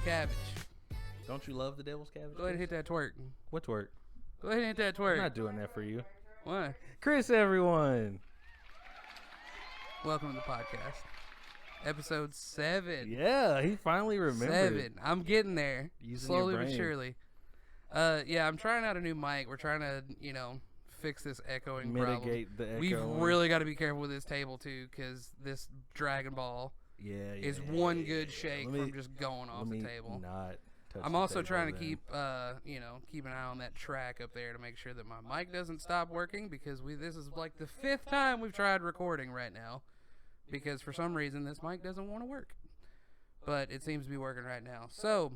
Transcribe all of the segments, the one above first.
cabbage. Don't you love the devil's cabbage? Go ahead and hit that twerk. What twerk? Go ahead and hit that twerk. I'm not doing that for you. What? Chris, everyone. Welcome to the podcast. Episode 7. Yeah, he finally remembered. 7. I'm getting there. Using slowly your but brain. surely. Yeah, I'm trying out a new mic. We're trying to, fix this echoing Mitigate problem. the echo. We've really got to be careful with this table, too, because this Dragon Ball is one good shake from just going off the table. I'm also trying to keep an eye on that track up there to make sure that my mic doesn't stop working, because this is like the 5th time we've tried recording right now, because for some reason this mic doesn't want to work, but it seems to be working right now. So,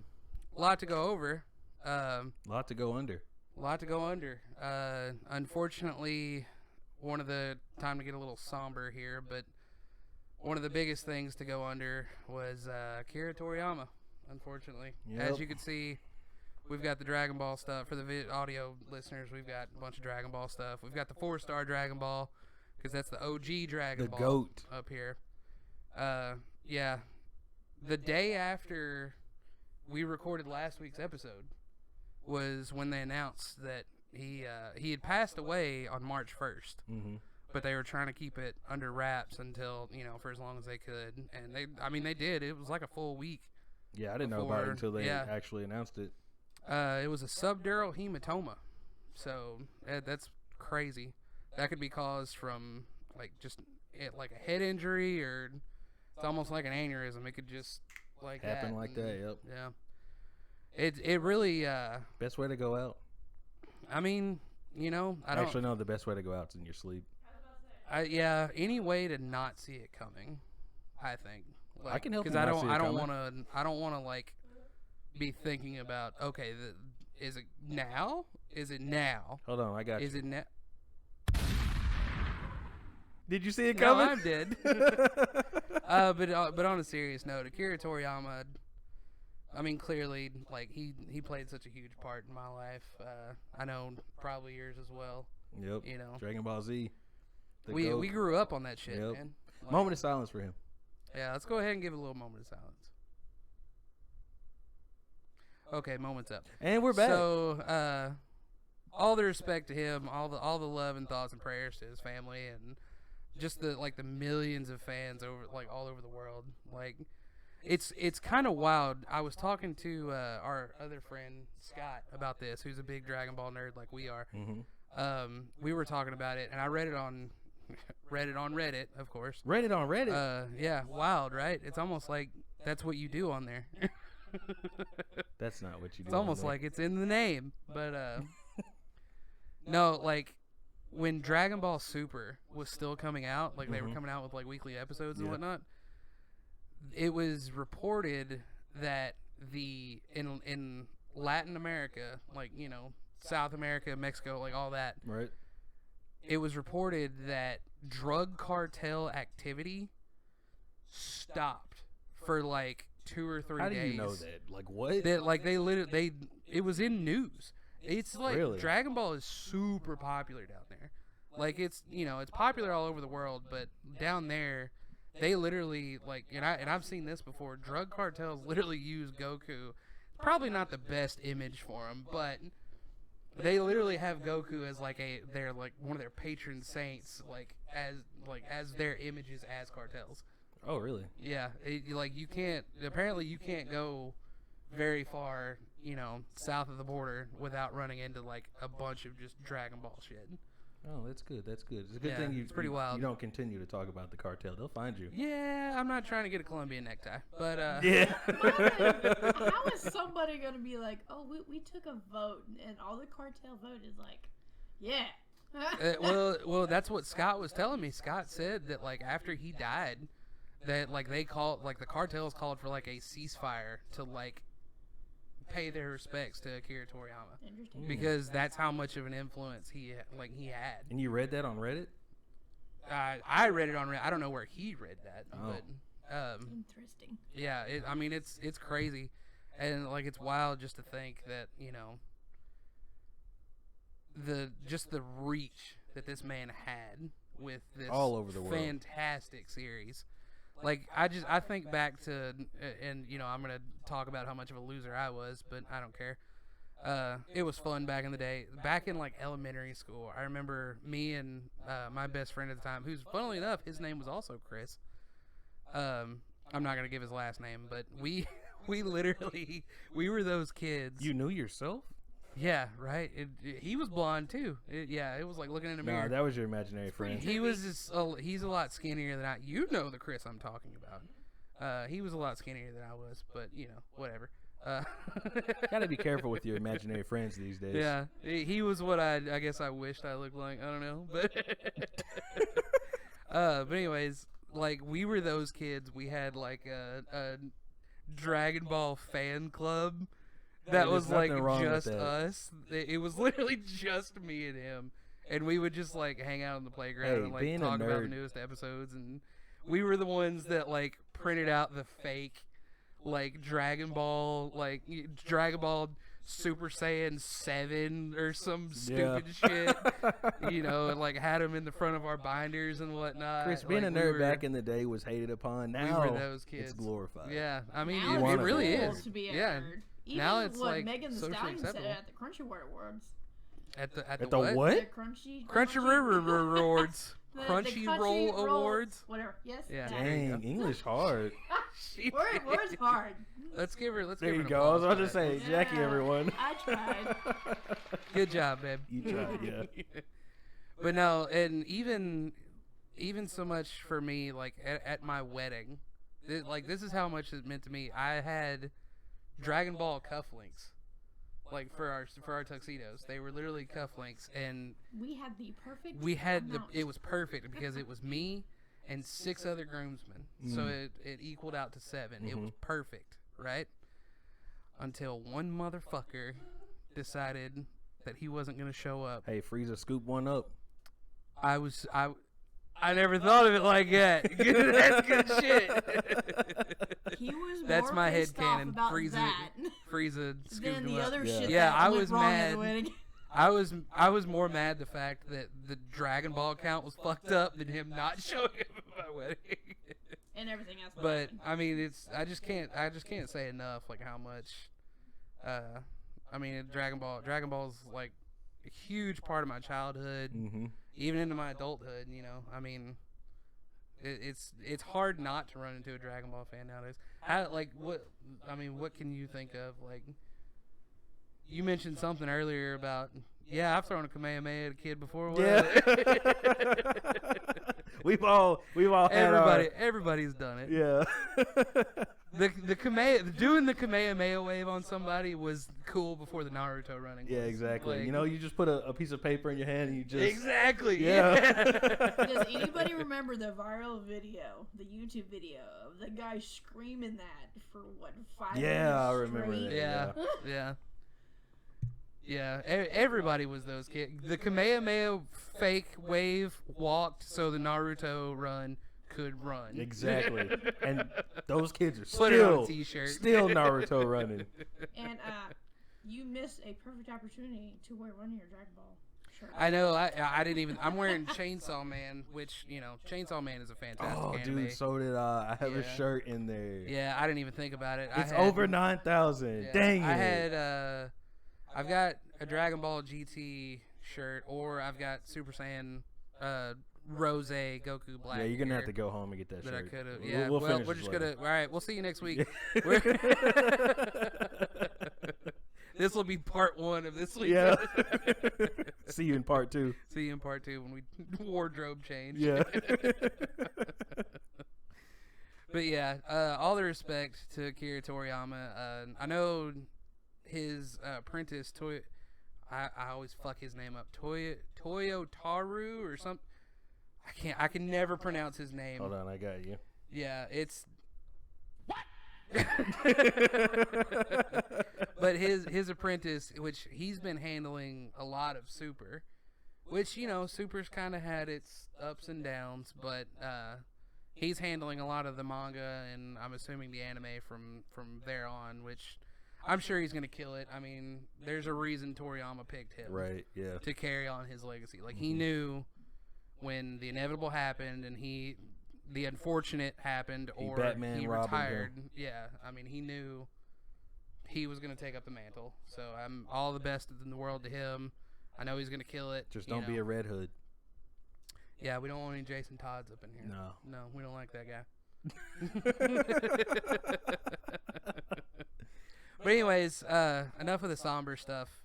a lot to go over. Lot to go under. Unfortunately, time to get a little somber here, but one of the biggest things to go under was Akira Toriyama. Unfortunately, as you can see, we've got the Dragon Ball stuff for the audio listeners. We've got a bunch of Dragon Ball stuff. We've got the 4-star Dragon Ball, because that's the OG Dragon Ball. The GOAT up here. Yeah, the day after we recorded last week's episode was when they announced that he had passed away on March 1st. Mm-hmm. But they were trying to keep it under wraps until, for as long as they could. And they did. It was like a full week. Yeah, I didn't know about it until they actually announced it. It was a subdural hematoma. So that's crazy. That could be caused from like a head injury, or it's almost like an aneurysm. It could just happen like that. Yep. Yeah. It really best way to go out. I mean, I don't actually no. The best way to go out is in your sleep. Any way to not see it coming, I think. I can help you. Because I don't want to like be thinking about, okay, is it now? Is it now? Hold on, I got you. Is it now? Did you see it coming? No, I did. But on a serious note, Akira Toriyama, I mean, clearly, like he played such a huge part in my life. I know probably yours as well. Yep. Dragon Ball Z. We grew up on that shit, yep. man. Moment of silence for him. Yeah, let's go ahead and give it a little moment of silence. Okay, moment's up. And we're back. So, all the respect to him, all the love and thoughts and prayers to his family, and just the millions of fans all over the world. Like, it's kind of wild. I was talking to our other friend Scott about this, who's a big Dragon Ball nerd like we are. Mm-hmm. We were talking about it, and I read it on Reddit, of course. Read it on Reddit? Yeah, wild, right? It's almost like that's what you do on there. That's not what you do. It's almost like it's in the name. But, no, like, when Dragon Ball Super was still coming out, like, they were coming out with, like, weekly episodes and whatnot, it was reported that in Latin America, like, South America, Mexico, like, all that. Right. It was reported that drug cartel activity stopped for like 2 or 3 days. How do you know that? Like what? It was in news. It's like really? Dragon Ball is super popular down there. Like it's it's popular all over the world, but down there they literally and I've seen this before. Drug cartels literally use Goku. Probably not the best image for him, but they literally have Goku as they're one of their patron saints, as their images as cartels. Oh, really? Yeah, you can't go very far, south of the border without running into a bunch of just Dragon Ball shit. Oh, that's good. It's a good thing it's pretty wild. You don't continue to talk about the cartel. They'll find you. Yeah, I'm not trying to get a Colombian necktie, but yeah. How is somebody gonna be like, oh, we took a vote and all the cartel voted yeah. Well, that's what Scott was telling me. Scott said that after he died, that they called the cartels called for a ceasefire to pay their respects to Akira Toriyama. Interesting. Because that's how much of an influence he had. And you read that on Reddit? I read it on Reddit. I don't know where he read that, but interesting. Yeah, it's crazy, and it's wild just to think that the reach that this man had with this all over the world fantastic series. Like I think back to, and you know, I'm gonna talk about how much of a loser I was, but I don't care. It was fun back in the day. Back in like elementary school, I remember me and my best friend at the time, who's funnily enough, his name was also Chris. I'm not gonna give his last name, but we literally we were those kids. You knew yourself? Yeah, right. He was blonde too. It was like looking in a mirror. No, that was your imaginary friend. He was just he's a lot skinnier than I. You know the Chris I'm talking about. He was a lot skinnier than I was, but you know, whatever. Gotta be careful with your imaginary friends these days. Yeah, he was what I guess I wished I looked like. I don't know, but but anyways, like we were those kids. We had like a Dragon Ball fan club. That was like just us. It was literally just me and him, and we would just like hang out on the playground and like talk about the newest episodes. And we were the ones that like printed out the fake like Dragon Ball Super Saiyan 7 or some stupid shit, you know, and like had them in the front of our binders and whatnot. Chris, being a nerd back in the day was hated upon. Now we were those kids. It's glorified. Yeah, I mean, it really is. To be a yeah. nerd. Even now it's what like Megan Thee socially Stallion said acceptable. at the Crunchyroll Awards. At the what? The Crunchyroll Awards. The Crunchyroll Awards. Whatever. Yes. Yeah. Dang, English hard. Word's hard. Let's give her. There you go. I was about to say, Yeah, Jackie, everyone. I tried. Good job, babe. You tried, yeah. But no, and even so much for me, like at my wedding, this is how much it meant to me. I had Dragon Ball cufflinks, like for our tuxedos. They were literally cufflinks, and we had the perfect. It was perfect because it was me and 6 other groomsmen, so it equaled out to 7. It was perfect, right? Until one motherfucker decided that he wasn't gonna show up. Hey, Frieza, scoop one up. I never thought of it like that. That's good shit. He was That's more my pissed head canon. off about Frieza scooped than him the up. other shit. Yeah, that I went was wrong at mad. the wedding. I was more mad the fact that the Dragon Ball count was fucked up than him not showing up at my wedding. And everything else. But I mean, I just can't say enough like how much. I mean, Dragon Ball's like a huge part of my childhood, even into my adulthood. You know, I mean, it's hard not to run into a Dragon Ball fan nowadays. What can you think of? Like, you mentioned something earlier about, I've thrown a Kamehameha at a kid before. Yeah. we've all had everybody's done it. Yeah. Doing the Kamehameha wave on somebody was cool before the Naruto running. Yeah, exactly. Like, you know, you just put a piece of paper in your hand and you just exactly. Yeah. Does anybody remember the viral video, the YouTube video of the guy screaming that for 5 minutes? Yeah, I remember straight? that. Yeah. Yeah, everybody was those kids. The Kamehameha fake wave walked so the Naruto run could run. Exactly. And those kids are Put it on a still t-shirt. Still Naruto running. And you missed a perfect opportunity to wear one of your Dragon Ball shirts. I know. I didn't even. I'm wearing Chainsaw Man, which, you know, Chainsaw Man is a fantastic anime. Dude, so did I. I have a shirt in there. Yeah, I didn't even think about it. It's over 9,000. Yeah, Dang it. I had I've got a Dragon Ball GT shirt, or I've got Super Saiyan Rose Goku Black. Yeah, you're gonna have to go home and get that shirt. I could have. Yeah, we're just gonna. All right, we'll see you next week. This will be part 1 of this week. Yeah. See you in part 2. See you in part 2 when we wardrobe change. Yeah. But yeah, all the respect to Akira Toriyama. I know his apprentice I always fuck his name up. Toyotaru or something. I can never pronounce his name. Hold on, I got you. Yeah, it's but his apprentice, which he's been handling a lot of Super, which, you know, Super's kind of had its ups and downs, but he's handling a lot of the manga and I'm assuming the anime from there on, which I'm sure he's gonna kill it. I mean, there's a reason Toriyama picked him, right? Yeah, to carry on his legacy. Like, he knew when the inevitable happened and he the unfortunate happened or he retired. Yeah, I mean, he knew he was going to take up the mantle. So I'm all the best in the world to him. I know he's going to kill it. Just don't be a Red Hood. Yeah, we don't want any Jason Todds up in here. No, we don't like that guy. But anyways, enough of the somber stuff.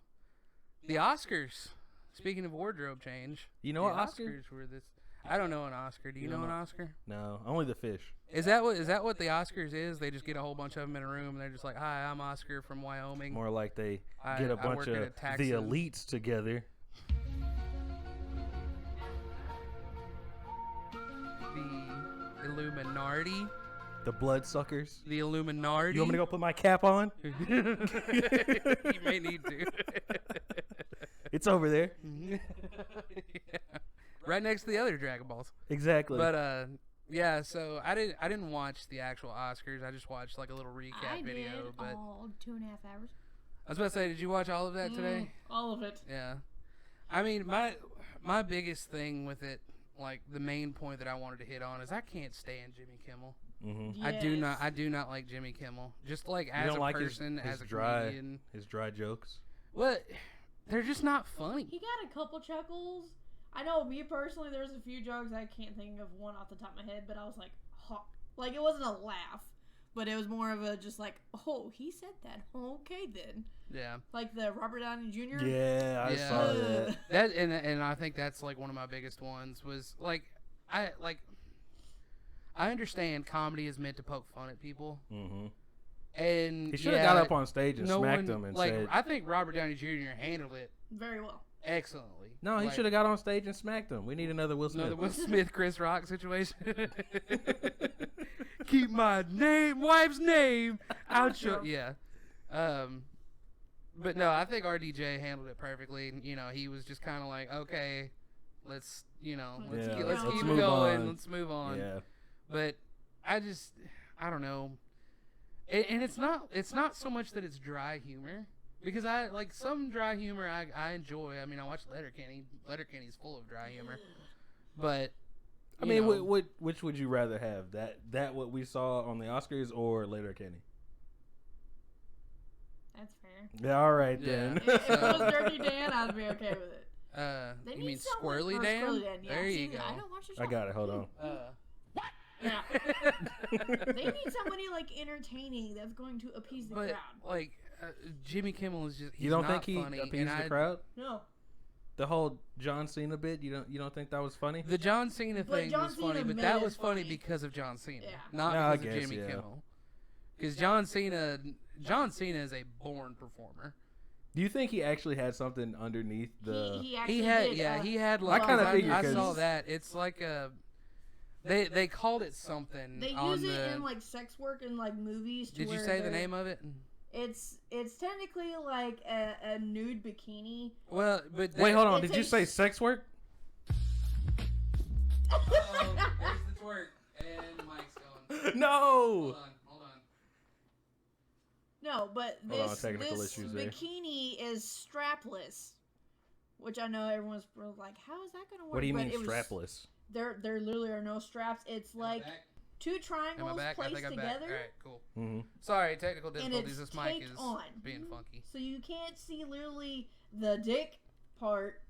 The Oscars. Speaking of wardrobe change, you know what Oscars were this. I don't know an Oscar. Do you know an Oscar? No, only the fish. Is that what the Oscars is? They just get a whole bunch of them in a room and they're just like, "Hi, I'm Oscar from Wyoming." More like they get a bunch of the elites together. The Illuminati. The bloodsuckers. The Illuminati. You want me to go put my cap on? You may need to. It's over there. Yeah. Right next to the other Dragon Balls. Exactly. But yeah, so I didn't watch the actual Oscars. I just watched like a little recap video. I did but all 2.5 hours. I was about to say, did you watch all of that today? All of it. Yeah. I mean, my biggest thing with it, like the main point that I wanted to hit on, is I can't stand Jimmy Kimmel. Mm-hmm. Yes. I do not like Jimmy Kimmel. Just like as a person, as a comedian. His dry jokes. Well, they're just not funny. He got a couple chuckles. I know, me personally, there's a few jokes. I can't think of one off the top of my head, but I was like, huh. Like, it wasn't a laugh, but it was more of a just like, oh, he said that. Okay, then. Yeah. Like the Robert Downey Jr. Yeah, I saw that. And I think that's like one of my biggest ones was like, I understand comedy is meant to poke fun at people. Mm-hmm. And he should have got up on stage and smacked them and said, I think Robert Downey Jr. handled it very well. Excellently. No, he should have got on stage and smacked him. We need another Will Smith. Another Will Smith, Chris Rock situation. Keep my wife's name out your... Yeah. But no, I think RDJ handled it perfectly. You know, he was just kind of like, okay, let's keep it going. Let's move on. Yeah. But I don't know. And it's not so much that it's dry humor. Because I like some dry humor I enjoy. I mean, I watch Letterkenny. Letterkenny's full of dry humor. But I mean, which would you rather have? That what we saw on the Oscars or Letterkenny? That's fair. Yeah, all right then. If it was Dirty Dan, I'd be okay with it. You mean Squirrely Dan? Squirrely Dan, yeah. There you go. I don't watch the show. I got it. Hold on. What? Yeah. They need somebody like entertaining that's going to appease the crowd. Like Jimmy Kimmel is just—he's you don't not think funny, he appeased the crowd? No. The whole John Cena bit, you don't think that was funny? The John Cena thing was funny, but that was funny because of John Cena, not because of Jimmy Kimmel. Because John Cena is a born performer. Do you think he actually had something underneath the? He had. Like, I kind of figured. I saw that. It's like a. They called it something. They use it in like sex work and like movies. Did you say the name of it? It's technically like a nude bikini. Well, but wait, hold on. Did you say sex work? There's the twerk, and the mic's going. No. Hold on. No, but this bikini is strapless, which I know everyone's like, how is that going to work? What do you mean strapless? There literally are no straps. It's like two triangles placed together. All right, cool. Mm-hmm. Sorry, technical difficulties. This mic is on. Being funky. So you can't see literally the dick part.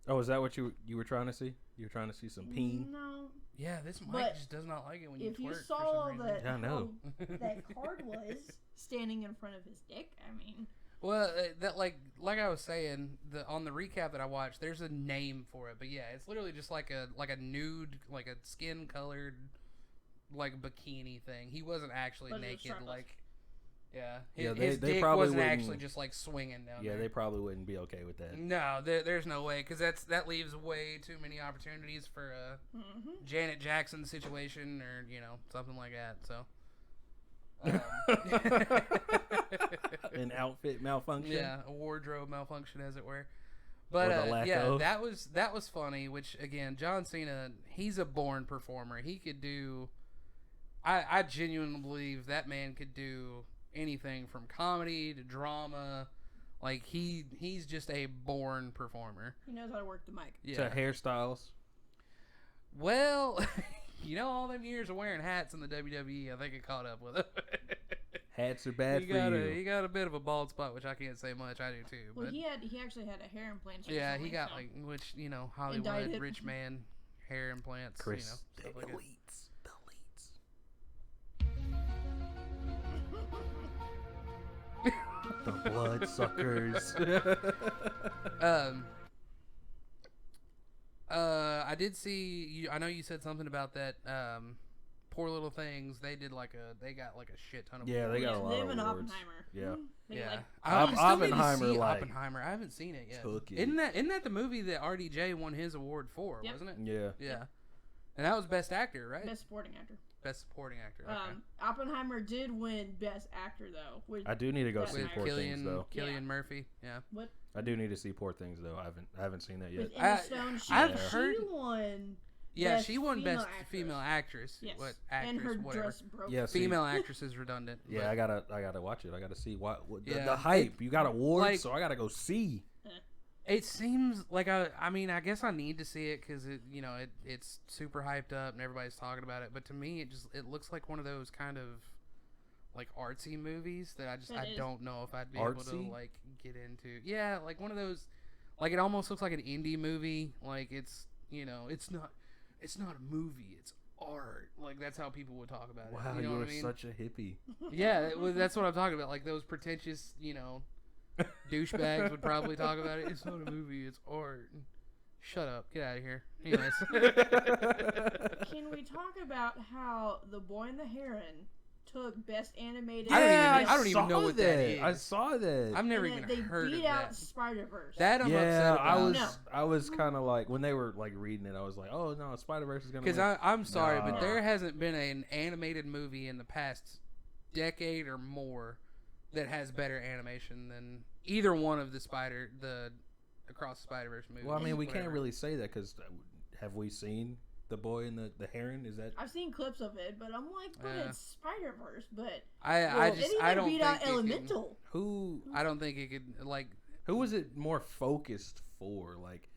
Oh, is that what you were trying to see? You were trying to see some peen? No. Yeah, this mic just does not like it when you twerk. If you saw how that card was standing in front of his dick, I mean. Well, that like I was saying, on the recap that I watched, there's a name for it, but yeah, it's literally just like a nude, like a skin colored, like bikini thing. He wasn't actually naked, like. Yeah, his dick wasn't actually just like swinging down there. Yeah, they probably wouldn't be okay with that. No, there's no way, because that leaves way too many opportunities for a Janet Jackson situation or something like that. So. An outfit malfunction. Yeah, a wardrobe malfunction, as it were. But yeah, that was funny. Which again, John Cena, he's a born performer. He could do. I genuinely believe that man could do anything from comedy to drama. Like he's just a born performer. He knows how to work the mic. Yeah. To hairstyles. Well, all them years of wearing hats in the WWE, I think it caught up with him. Hats are bad for you. He got a bit of a bald spot, which I can't say much. I do too. Well, but he actually had a hair implant. Yeah, he got which Hollywood indicted. rich man hair implants. Chris, stuff like the bloodsuckers. I did see you. I know you said something about that. Poor Little Things. They got like a shit ton of. Yeah, awards. they got a lot of awards. Oppenheimer. Yeah. Yeah. Oppenheimer. Oppenheimer. I haven't seen it yet. Isn't that the movie that RDJ won his award for? Yep. Wasn't it? Yeah. Yeah. And that was Best Actor, right? Best Supporting Actor. Best Supporting Actor. Okay. Oppenheimer did win Best Actor though. I do need to go see Poor Things though. Cillian Murphy. Yeah. What? I do need to see Poor Things though. I haven't seen that yet. I've heard. She won. Yeah, she won Best Female Actress. Yes. What actress? And her whatever. dress broke. Yeah, female actress is redundant. Yeah, I gotta watch it. I gotta see what the hype. You got awards, so I gotta go see. It seems like I mean I guess I need to see it because it's super hyped up and everybody's talking about it. But to me, it looks like one of those kind of like artsy movies that I don't know if I'd be able to like get into. Yeah, like one of those. Like it almost looks like an indie movie. Like it's it's not a movie. It's art. Like that's how people would talk about it. Wow, you know what I were mean? such a hippie. Yeah, that's what I'm talking about. Like those pretentious, douchebags would probably talk about it. It's not a movie. It's art. Shut up. Get out of here. Anyways. Can we talk about how The Boy and the Heron took Best Animated? I don't even know what that is. I saw that. I've never even heard of that. They beat out Spider-Verse. That I'm upset about. I was kind of like when they were like reading it, I was like, oh no, Spider-Verse is gonna. Because I'm sorry, but there hasn't been an animated movie in the past decade or more that has better animation than either one of the Across the Spider-Verse movies. Well, I mean, we can't really say that because have we seen The Boy and the Heron? Is that? I've seen clips of it, but I'm like, it's Spider-Verse. But I don't beat think out Elemental. I don't think it could like. Who was it more focused for? Like,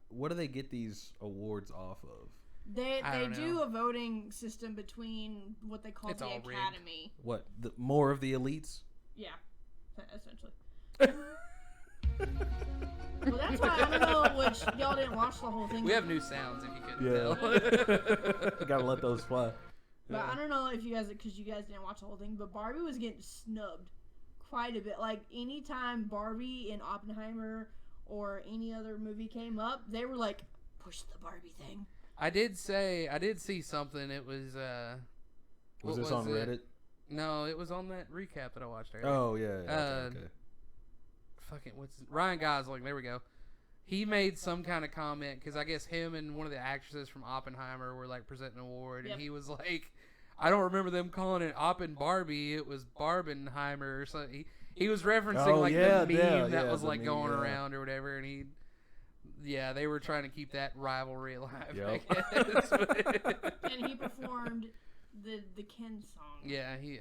what do they get these awards off of? They do a voting system between what they call the Academy. Rigged. What more of the elites? Yeah, essentially. Well, that's why I don't know which y'all didn't watch the whole thing. We have new sounds if you couldn't tell. Gotta let those fly. But I don't know if you guys, because you guys didn't watch the whole thing, but Barbie was getting snubbed quite a bit. Like anytime Barbie and Oppenheimer or any other movie came up, they were like, push the Barbie thing. I did see something. It was was this on Reddit? No, it was on that recap that I watched earlier. Oh yeah. Okay. Fucking Ryan Gosling? There we go. He made some kind of comment because I guess him and one of the actresses from Oppenheimer were like presenting an award, and he was like, "I don't remember them calling it Oppen Barbie. It was Barbenheimer or something." He was referencing the meme that was like going around or whatever, and they were trying to keep that rivalry alive. Yep. I guess. And he performed the Ken song. Yeah, he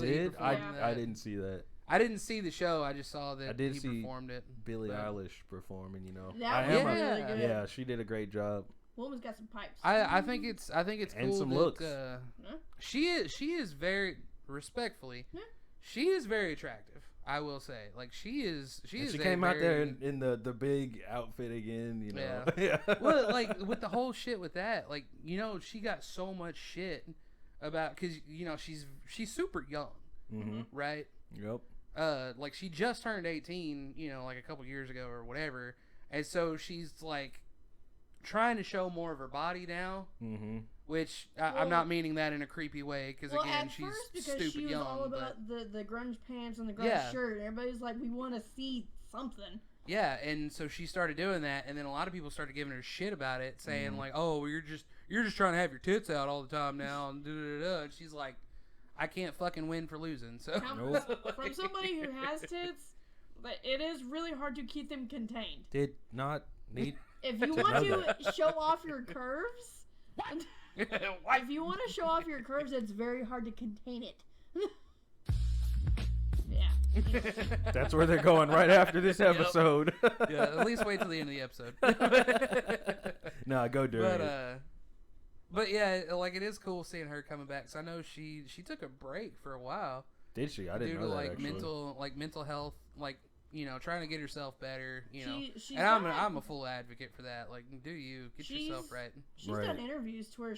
did. I didn't see that. I didn't see the show. I just saw that he performed it. Billie Eilish performing. That was really good. Yeah, she did a great job. Woman's got some pipes. I think it's and cool some that, looks. She is very respectfully. Yeah. She is very attractive. I will say, like she came out there in the big outfit again. Yeah. Well, like with the whole shit with that, like she got so much shit about because she's super young, right? Yep. Like she just turned 18, like a couple years ago or whatever, and so she's like trying to show more of her body now. Mm-hmm. Which I'm not meaning that in a creepy way, because again, she's stupid she was young. All about the grunge pants and the grunge shirt, and everybody's like, we want to see something. Yeah, and so she started doing that, and then a lot of people started giving her shit about it, saying like, "Oh, you're just trying to have your tits out all the time now," and and she's like, "I can't fucking win for losing." So from somebody who has tits, it is really hard to keep them contained. Did not need. If you want to show off your curves. If you want to show off your curves, it's very hard to contain it. Yeah. That's where they're going right after this episode. Yeah, at least wait till the end of the episode. No, go dirty. But yeah, like it is cool seeing her coming back. So I know she took a break for a while. Did she? I didn't know to that. Like actually. mental health, like trying to get herself better. And I'm a full advocate for that. Like, do you get yourself right? She's done interviews to where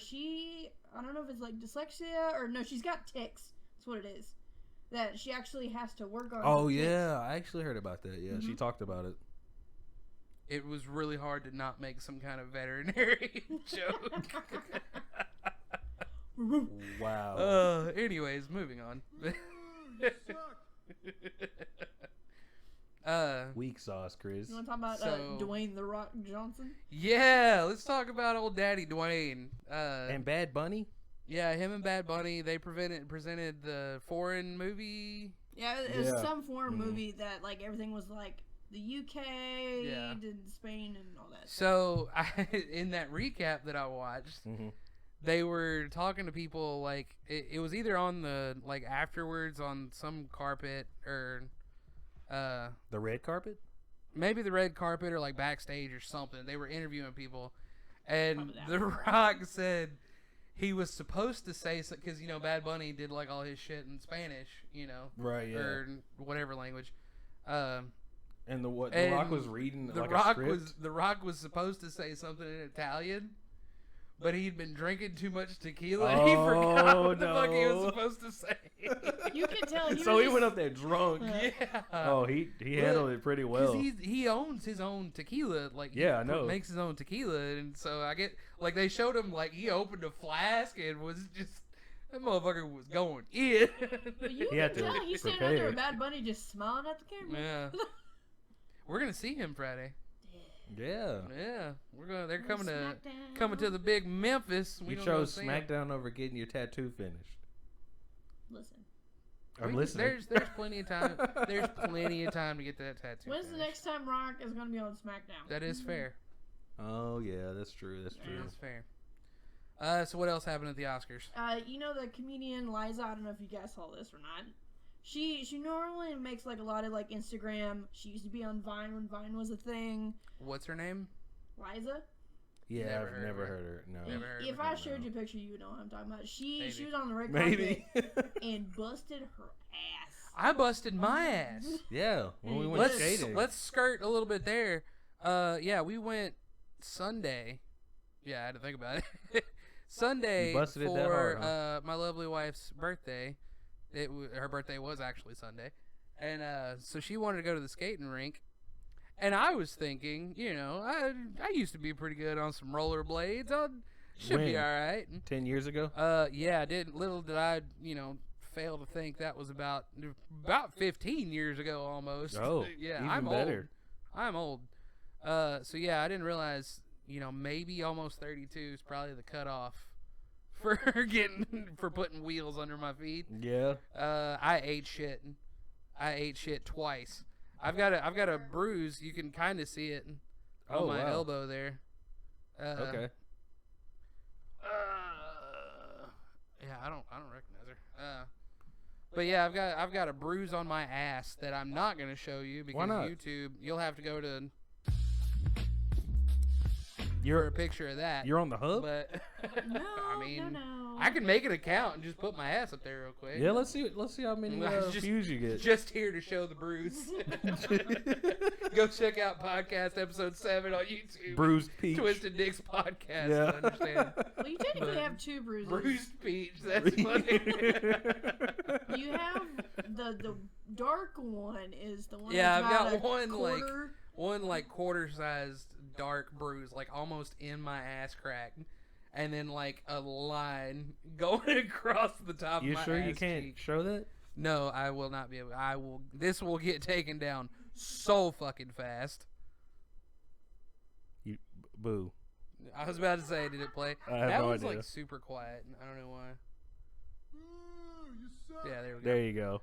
I don't know if it's like dyslexia or no, she's got tics. That's what it is. That she actually has to work on. Oh yeah, I actually heard about that. Yeah, she talked about it. It was really hard to not make some kind of veterinary joke. Wow. Anyways, moving on. Weak sauce, Chris. You want to talk about Dwayne The Rock Johnson? Yeah, let's talk about old daddy Dwayne. And Bad Bunny? Yeah, him and Bad Bunny, they presented the foreign movie. Yeah, it was some foreign movie that, like, everything was, like, the UK and Spain and all that. So, in that recap that I watched, they were talking to people, like, it was either on the, like, afterwards on some carpet or... the red carpet? Maybe the red carpet or, like, backstage or something. They were interviewing people. And The Rock said he was supposed to say... Because, Bad Bunny did, like, all his shit in Spanish, Right, yeah. Or whatever language. And The Rock was reading a script? The Rock was supposed to say something in Italian, but he'd been drinking too much tequila and he forgot what the fuck he was supposed to say. You can tell. He went up there drunk. Yeah. Oh, he handled it pretty well. He owns his own tequila. Like, I know. Makes his own tequila, and so I get like they showed him like he opened a flask and was just. That motherfucker was going in. He had to he's standing out there with Bad Bunny just smiling at the camera. Yeah. We're gonna see him Friday. Yeah. They're coming to the big Memphis. You chose SmackDown over getting your tattoo finished. Listen. I'm listening. There's plenty of time. There's plenty of time to get that tattoo. When's the next time Rock is gonna be on SmackDown? That is fair. Oh yeah, that's true. That's true. That's fair. So what else happened at the Oscars? The comedian Liza. I don't know if you guys saw this or not. She normally makes like a lot of like Instagram. She used to be on Vine when Vine was a thing. What's her name? Liza. Yeah, I've never heard her. No. If I showed you a picture, you would know what I'm talking about. She was on the red carpet and busted her ass. I busted my ass. Yeah, when we went skating. Let's skirt a little bit there. We went Sunday. Yeah, I had to think about it. Sunday for my lovely wife's birthday. Her birthday was actually Sunday, and so she wanted to go to the skating rink, and I was thinking, I used to be pretty good on some rollerblades. I should be all right. 10 years ago? Yeah, little did I, fail to think that was about 15 years ago almost. Oh, yeah, even I'm better. Old. I'm old. So yeah, I didn't realize, maybe almost 32 is probably the cutoff for putting wheels under my feet. Yeah. I ate shit twice. I've got a bruise. You can kind of see it on my elbow there. Okay. Yeah, I don't recognize her. But yeah, I've got a bruise on my ass that I'm not gonna show you because YouTube. You'll have to go to. For a picture of that. You're on the hub? But no, no. I can make an account and just put my ass up there real quick. Yeah, let's see how many views you get. Just here to show the bruise. Go check out podcast episode 7 on YouTube. Bruised Peach. Twisted Dick's podcast. Yeah. I understand. Well, you technically have 2 bruises. Bruised Peach. That's funny. You have the dark one is the one. Yeah, that's I've got one like quarter-sized dark bruise, like almost in my ass crack, and then like a line going across the top of my ass. You sure you can't show that? No, I will not be able. This will get taken down so fucking fast. Boo. I was about to say, did it play? I have that no was idea. Like super quiet. I don't know why. Yeah, there we go. There you go.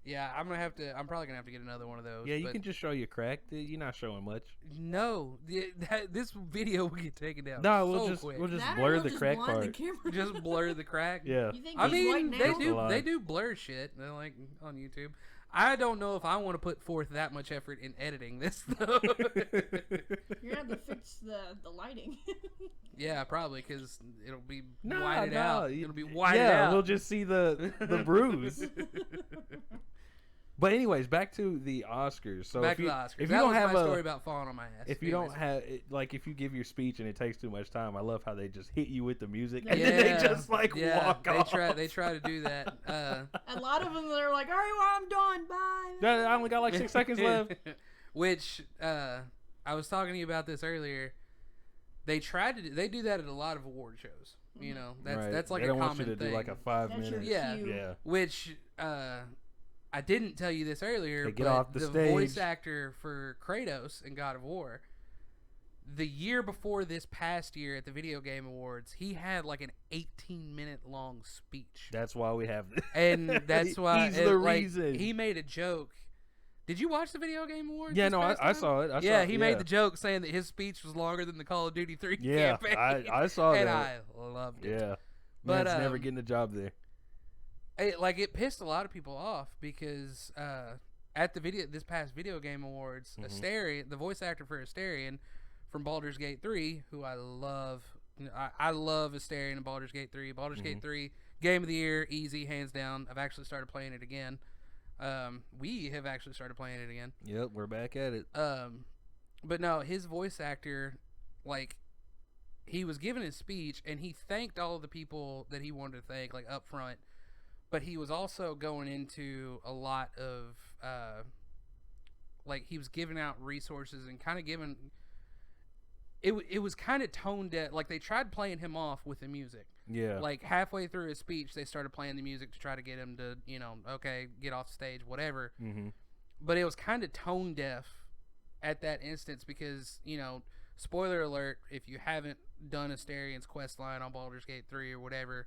Yeah, I'm probably gonna have to get another one of those. Yeah, you can just show your crack. You're not showing much. No, this video will get taken down. No, quick. we'll just blur the crack part. Just blur the crack. Yeah. You think I mean, they do blur shit. They're like on YouTube. I don't know if I want to put forth that much effort in editing this, though. You're going to have to fix the lighting. Yeah, probably, because it'll be whited out. It'll be whited out. Yeah, we'll just see the bruise. But anyways, back to the Oscars. So back to the Oscars. If you don't have my story about falling on my ass. If you don't have, like, if you give your speech and it takes too much time, I love how they just hit you with the music and then they just walk off. They try to do that. A lot of them, they're like, all right, well, I'm done. Bye. I only got like 6 seconds left. Which I was talking to you about this earlier. They do that at a lot of award shows. You know, that's like a common thing. They don't want you to do like a 5-minute. Yeah. Which I didn't tell you this earlier, get but off the stage. Voice actor for Kratos in God of War, the year before this past year at the Video Game Awards, he had like an 18-minute long speech. That's why we have this. And that's why he's the reason. He made a joke. Did you watch the Video Game Awards? Yeah, no, I saw it. He made the joke saying that his speech was longer than the Call of Duty 3 campaign. I saw that. And I loved it. Yeah. But Man's never getting a job there. It pissed a lot of people off because at this past Video Game Awards, Astarion, the voice actor for Astarion from Baldur's Gate 3, who I love. I love Astarion in Baldur's Gate 3. Baldur's Gate 3, Game of the Year, easy, hands down. I've actually started playing it again. We have actually started playing it again. Yep, we're back at it. But no, his voice actor, like, he was giving his speech, and he thanked all of the people that he wanted to thank, like, up front. But he was also going into a lot of, like, he was giving out resources and kind of giving, it was kind of tone deaf. Like, they tried playing him off with the music. Yeah. Like, halfway through his speech, they started playing the music to try to get him to, okay, get off the stage, whatever. Mm-hmm. But it was kind of tone deaf at that instance because, spoiler alert, if you haven't done Astarion's quest line on Baldur's Gate 3 or whatever,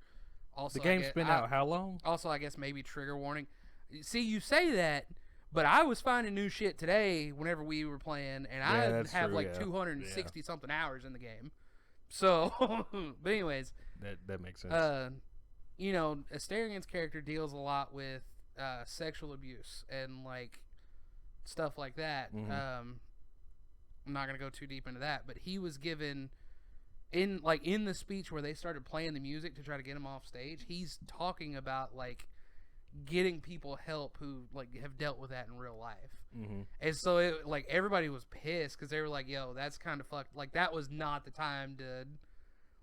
also, the game's been out how long? Also, I guess maybe trigger warning. See, you say that, but I was finding new shit today whenever we were playing, and I have like 260 something hours in the game. So, but anyways, that makes sense. Astarion's character deals a lot with sexual abuse and like stuff like that. Mm-hmm. I'm not gonna go too deep into that, but he was given. In the speech where they started playing the music to try to get him off stage, he's talking about like getting people help who like have dealt with that in real life. Mm-hmm. And so everybody was pissed because they were like, "Yo, that's kind of fucked. Like that was not the time to,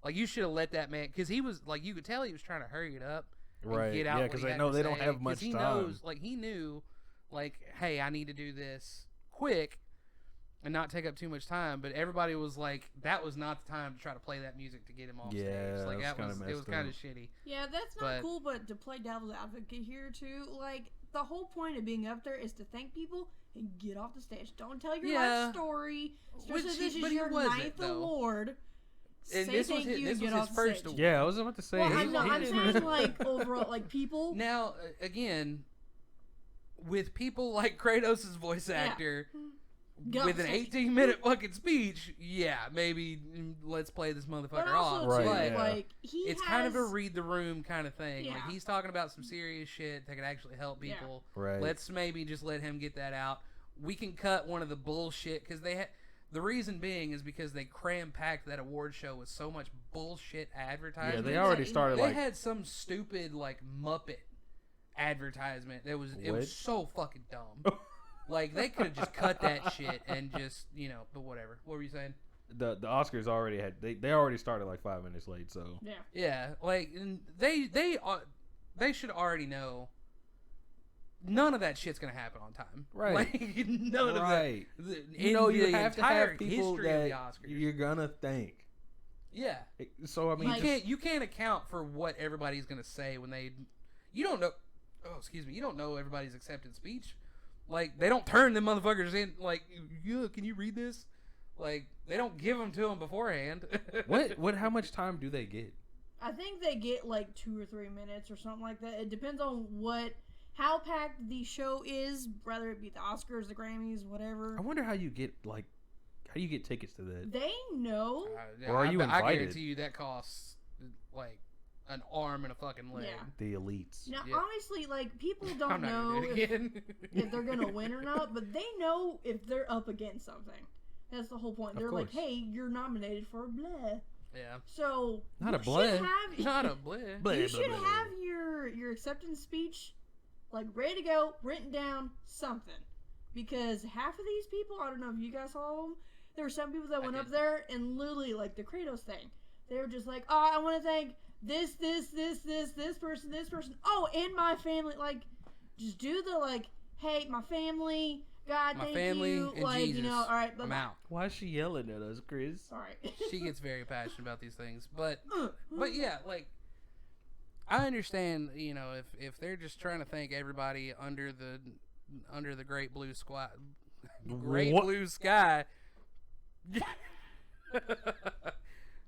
like you should have let that man." Because he was like, you could tell he was trying to hurry it up, and get out. Yeah, because they know they don't have much time. He knew, like, hey, I need to do this quick. And not take up too much time, but everybody was like, "That was not the time to try to play that music to get him off stage." Like it was kind of shitty. Yeah, that's not cool. But to play devil's advocate here too, like the whole point of being up there is to thank people and get off the stage. Don't tell your life story, especially this is your 9th award. And this was his first award. Yeah, I was about to say. Well, I'm saying like overall, like people. Now again, with people like Kratos' voice actor. With an 18-minute fucking speech, maybe let's play this motherfucker off. Right, like it's kind of a read the room kind of thing. Yeah. Like he's talking about some serious shit that could actually help people. Yeah. Right. Let's maybe just let him get that out. We can cut one of the bullshit because the reason being is because they cram-packed that award show with so much bullshit advertisement. Yeah, they already started. They had some stupid like Muppet advertisement. It was so fucking dumb. Like, they could have just cut that shit and just, but whatever. What were you saying? The Oscars already had, they already started like 5 minutes late, so. Yeah. Yeah, like, they should already know none of that shit's going to happen on time. Right. Like, none of that. You have to have people that you're going to thank. Yeah. So, I mean. You can't account for what everybody's going to say when you don't know, you don't know everybody's acceptance speech. Like, they don't turn them motherfuckers in, like, can you read this? Like, they don't give them to them beforehand. How much time do they get? I think they get, like, 2 or 3 minutes or something like that. It depends on how packed the show is, whether it be the Oscars, the Grammys, whatever. I wonder how you get tickets to that. They know. Or are you invited? I guarantee you that costs, like, an arm and a fucking leg. Yeah. The elites. Now, honestly, like, people don't I'm not know gonna do it again. if they're going to win or not, but they know if they're up against something. That's the whole point. They're like, hey, you're nominated for a blah. Yeah. So, not a blah. Not a blah. You should have your acceptance speech, like, ready to go, written down, something. Because half of these people, I don't know if you guys saw them, there were some people that went up there and literally, like, the Kratos thing. They were just like, oh, I want to thank this person. Oh, and my family. Like, just do the, like, hey, my family, God, my thank family you. And like, Jesus. you know, all right, I'm out. Why is she yelling at us, Chris? Sorry. She gets very passionate about these things. But yeah, like, I understand, you know, if they're just trying to thank everybody under the great blue sky, blue sky,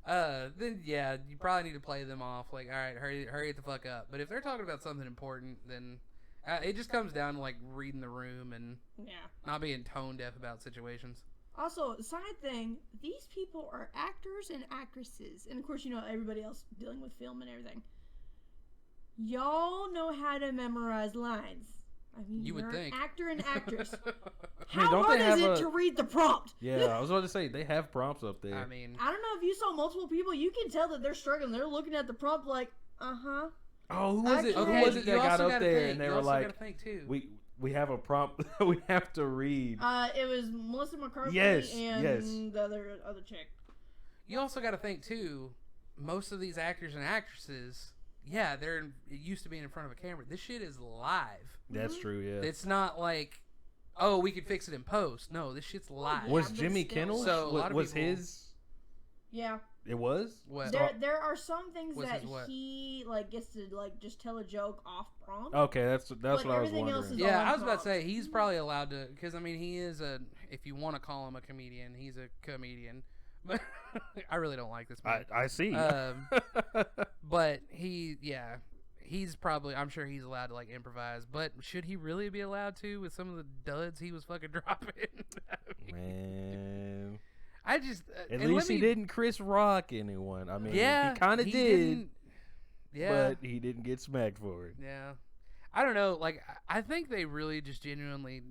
then yeah, you probably need to play them off. Like, all right, hurry the fuck up. But if they're talking about something important, then it just comes down to like reading the room and not being tone deaf about situations. Also, side thing, these people are actors and actresses, and of course, you know, everybody else dealing with film and everything. Y'all know how to memorize lines. I mean, you would you're think. An actor and actress. I mean, How hard is it to read the prompt? Yeah, I was about to say, they have prompts up there. I mean, I don't know if you saw multiple people. You can tell that they're struggling. They're looking at the prompt like, uh-huh. Oh, who was it? Okay. Who was it that got up there think. and they you were also like, gotta think too. we have a prompt we have to read. It was Melissa McCarthy and the other chick. You also got to think too, most of these actors and actresses, yeah, it used to be in front of a camera. This shit is live. That's true, yeah. It's not like, oh, we could fix it in post. No, this shit's live. Yeah, was Jimmy Kimmel? So a lot of was people, his? Yeah. It was? What? There are some things Was that his what? he like gets to like just tell a joke off prompt. Okay, that's what I was everything else wondering. is Yeah, all I was about to prompt. say he's probably allowed to, because I mean he is if you want to call him a comedian, he's a comedian. But I really don't like this man. I see. But he's probably, I'm sure he's allowed to like improvise. But should he really be allowed to with some of the duds he was fucking dropping? Man. I just at least he didn't Chris Rock anyone. I mean, he kind of did. Didn't, yeah, but he didn't get smacked for it. Yeah, I don't know. Like, I think they really just genuinely,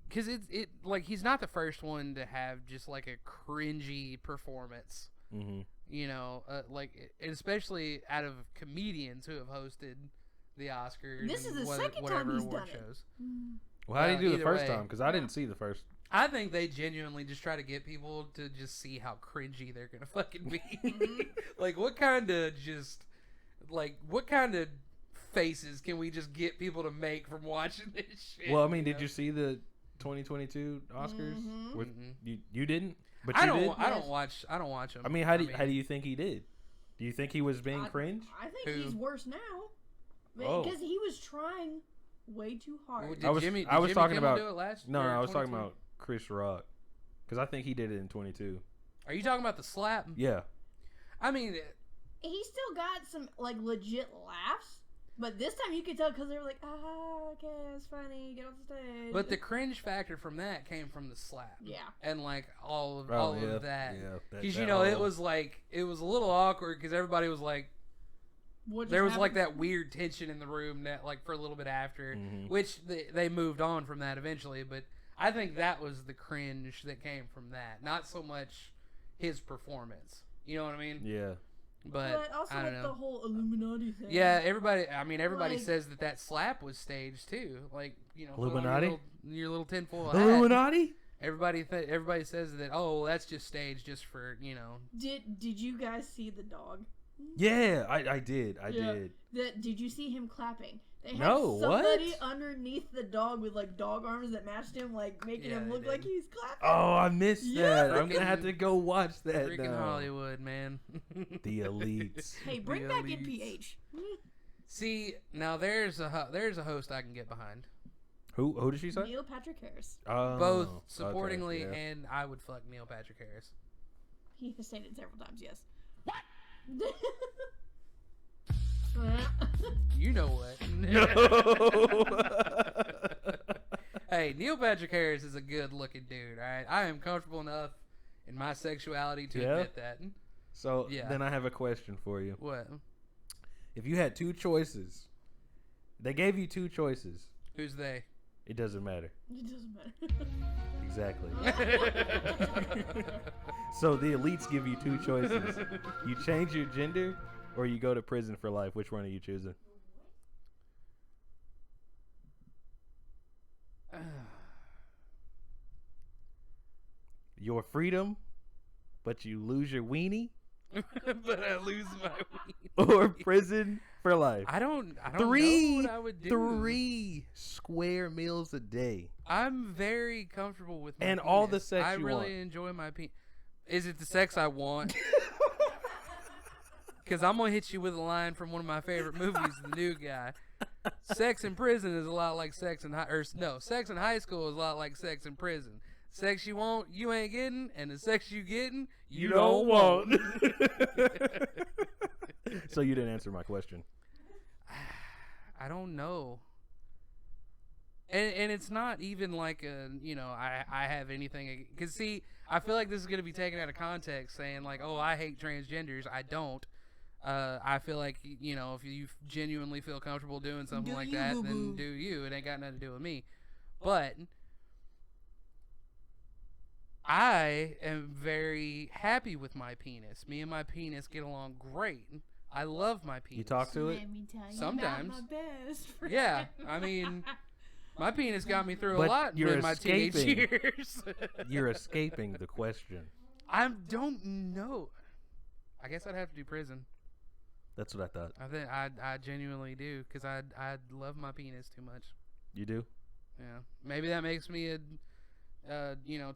because it like he's not the first one to have just like a cringy performance. Mm-hmm. You know, like especially out of comedians who have hosted the Oscars. This is the second whatever time he's award done shows. Well, how did he do the either first way. time? Because I didn't see the first. I think they genuinely just try to get people to just see how cringy they're gonna fucking be. Like, what kind of faces can we just get people to make from watching this shit? Well, I mean, did you see the 2022 Oscars? Mm-hmm. With, you didn't, but I you don't. did? I don't watch them. I mean, how do you think he did? Do you think he was being cringe? I think he's worse now. Oh. Because he was trying way too hard. Did Jimmy talking Kimmel about do it last? No, I was 22? talking about Chris Rock, because I think he did it in 22. Are you talking about the slap? Yeah. I mean, he still got some like legit laughs, but this time you could tell because they were like, okay, it's funny, get off the stage. but the cringe factor from that came from the slap. Yeah. And like all of that. Yeah. Because you know it was a little awkward because everybody was like, there was like that weird tension in the room that like for a little bit after, which they moved on from that eventually. But I think that was the cringe that came from that, not so much his performance. You know what I mean? Yeah. But also I don't like know. the whole Illuminati thing. Yeah, everybody like, says that slap was staged too. Like, you know, Illuminati? Your little tinfoil hat. Illuminati? Everybody says that, oh, that's just staged just for, you know. Did you guys see the dog? Yeah, I did. I did. Did you see him clapping? They had No, somebody what? underneath the dog with like dog arms that matched him, like making him look like he's clapping. Oh, I missed that. I'm gonna have to go watch that Freaking now. Hollywood, man. The elites. Hey, bring back in PH. See, now there's a host I can get behind. Who did she say? Neil Patrick Harris. Both supportingly okay, yeah. and I would fuck Neil Patrick Harris. He has stated several times, yes. What? You know what? No. Hey, Neil Patrick Harris is a good-looking dude. All right, I am comfortable enough in my sexuality to admit that. So then I have a question for you. What? If you had two choices, they gave you two choices. Who's they? It doesn't matter. It doesn't matter. Exactly. So the elites give you two choices. You change your gender or you go to prison for life. Which one are you choosing? Your freedom, but you lose your weenie? But I lose my weed. Or prison for life? I don't know what I would do. 3 square meals a day. I'm very comfortable with my And penis. all the sex I you really want. enjoy my penis. Is it the sex I want? Because I'm going to hit you with a line from one of my favorite movies, The New Guy. Sex in prison is a lot like sex in sex in high school is a lot like sex in prison. Sex you want, you ain't getting, and the sex you getting, you don't want. So you didn't answer my question. I don't know. And it's not even like I have anything, because see, I feel like this is going to be taken out of context, saying like, oh, I hate transgenders. I don't. I feel like, if you genuinely feel comfortable doing something like that, then do you. It ain't got nothing to do with me. But I am very happy with my penis. Me and my penis get along great. I love my penis. You talk to it? Let me tell you Sometimes. about my best friend. Yeah, I mean, my penis got me through But a lot you're in my teenage escaping. years. You're escaping the question. I don't know. I guess I'd have to do prison. That's what I thought. I think I genuinely do, because I love my penis too much. You do? Yeah, maybe that makes me a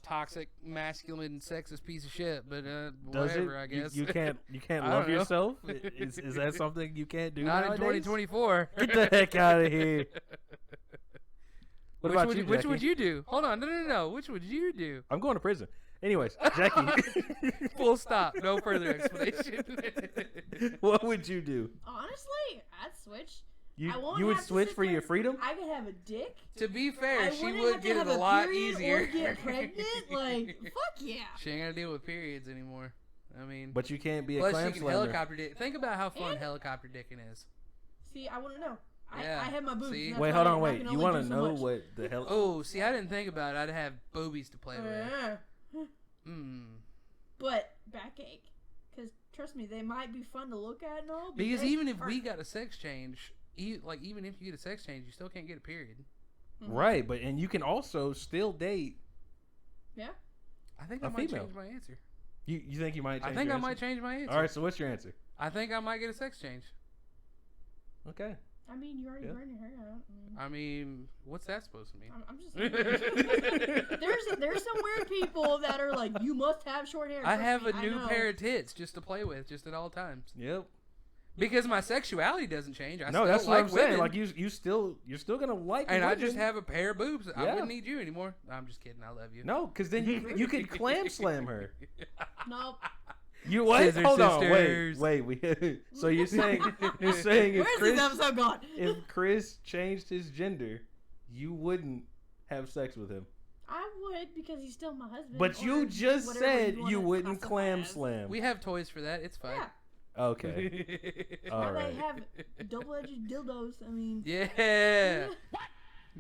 toxic, masculine, sexist piece of shit. But whatever, I guess. You can't I love don't know. yourself? Is that something you can't do? Not nowadays? in 2024. Get the heck out of here. What about you, Which Jackie? would you do? Hold on, no. Which would you do? I'm going to prison. Anyways, Jackie. Full stop. No further explanation. What would you do? Honestly, I'd switch. You would switch for your freedom? I could have a dick. To be fair, I she wouldn't would have to get it have a lot period easier. Or get pregnant. Like, fuck yeah. She ain't gotta deal with periods anymore. I mean, But you can't be a plus clam she can slammer. helicopter dick. Think about how fun And- helicopter dicking is. See, I wouldn't know. Yeah, I have my boobs. see? that's Wait, why hold I on, wait. can You only want to do so know much. what the hell? Oh, see, I didn't think about it. I'd have boobies to play with. But backache. Because, trust me, they might be fun to look at and all. but Because they even if aren't. we got a sex change, even if you get a sex change, you still can't get a period. Right, and you can also still date. Yeah. I think A I might female. change my answer. You think you might change I think your I might answer? change my answer. All right, so what's your answer? I think I might get a sex change. Okay. I mean, you already Yeah. burned your hair out. I mean, what's that supposed to mean? I'm just there's some weird people that are like, you must have short hair. I Trust have me, a I new know. pair of tits just to play with, just at all times. Yep. Because my sexuality doesn't change. I No, still that's what like I'm saying. women, Like you're still gonna like. and I women. just have a pair of boobs. I Yeah. wouldn't need you anymore. I'm just kidding. I love you. No, because then you could clam slam her. Nope. You what? Scissor Hold on, sisters. wait. So you're saying if Where's Chris this episode gone? if Chris changed his gender, you wouldn't have sex with him. I would because he's still my husband. But or you just whatever said wanna you wouldn't classify clam as. slam. We have toys for that. It's fine. Yeah. Okay. All Now right. they have double-edged dildos. I mean. Yeah.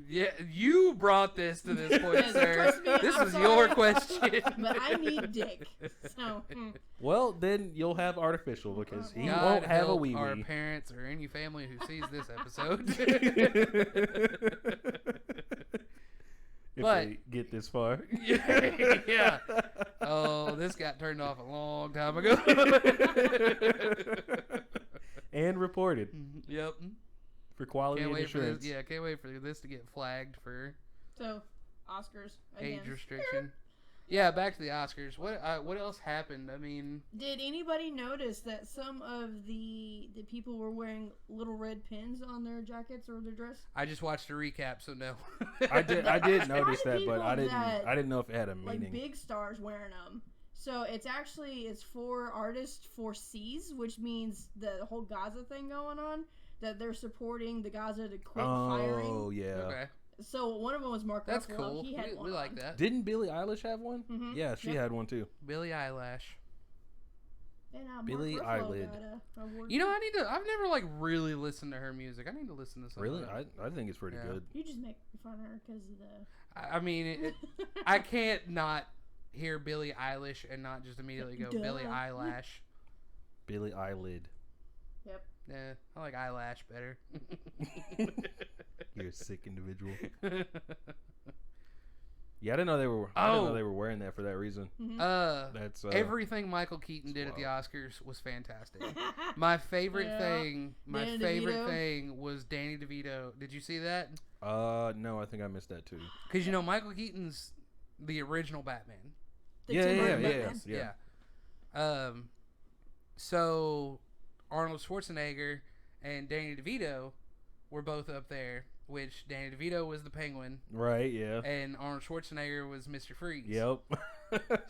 Yeah, you brought this to this point, Yes, sir. trust me, This I'm was sorry. your question. But I need dick. So. Well, then you'll have artificial because he God won't have a help wee our wee. parents or any family who sees this episode. If But- they get this far. Yeah. Oh, this got turned off a long time ago. And reported Yep. for quality Can't and wait for this. insurance. Yeah, can't wait for this to get flagged for So, Oscars again. age restriction. Yeah, back to the Oscars. What else happened? I mean, Did anybody notice that some of the people were wearing little red pins on their jackets or their dress? I just watched a recap, so no. I did notice Quite a that, but I people that- didn't know if it had a Like meaning. big stars wearing them. So it's for artists for C's, which means the whole Gaza thing going on, that they're supporting the Gaza to quit firing. Oh yeah. Okay, So one of them was Mark that's Ruffalo. cool. He had one We like on. that. Didn't Billie Eilish have one? Mhm. Yeah, she Yep. had one too. Billie Eyelash. And Billie Eilish. You know, I've never like really listened to her music. I need to listen to some. Really, I think it's pretty good. You just make fun of her because of the. I mean, I can't not hear Billie Eilish and not just immediately go Billie Eyelash. Billie Eyelid. Yep. Yeah, I like eyelash better. You're a sick individual. Yeah, I didn't know they were. I didn't know they were wearing that for that reason. Mm-hmm. That's everything Michael Keaton did at the Oscars was fantastic. My favorite thing was Danny DeVito. Did you see that? No, I think I missed that too. Because you know Michael Keaton's the original Batman. Yeah. So Arnold Schwarzenegger and Danny DeVito were both up there. Which Danny DeVito was the Penguin, right? Yeah, and Arnold Schwarzenegger was Mr. Freeze. Yep.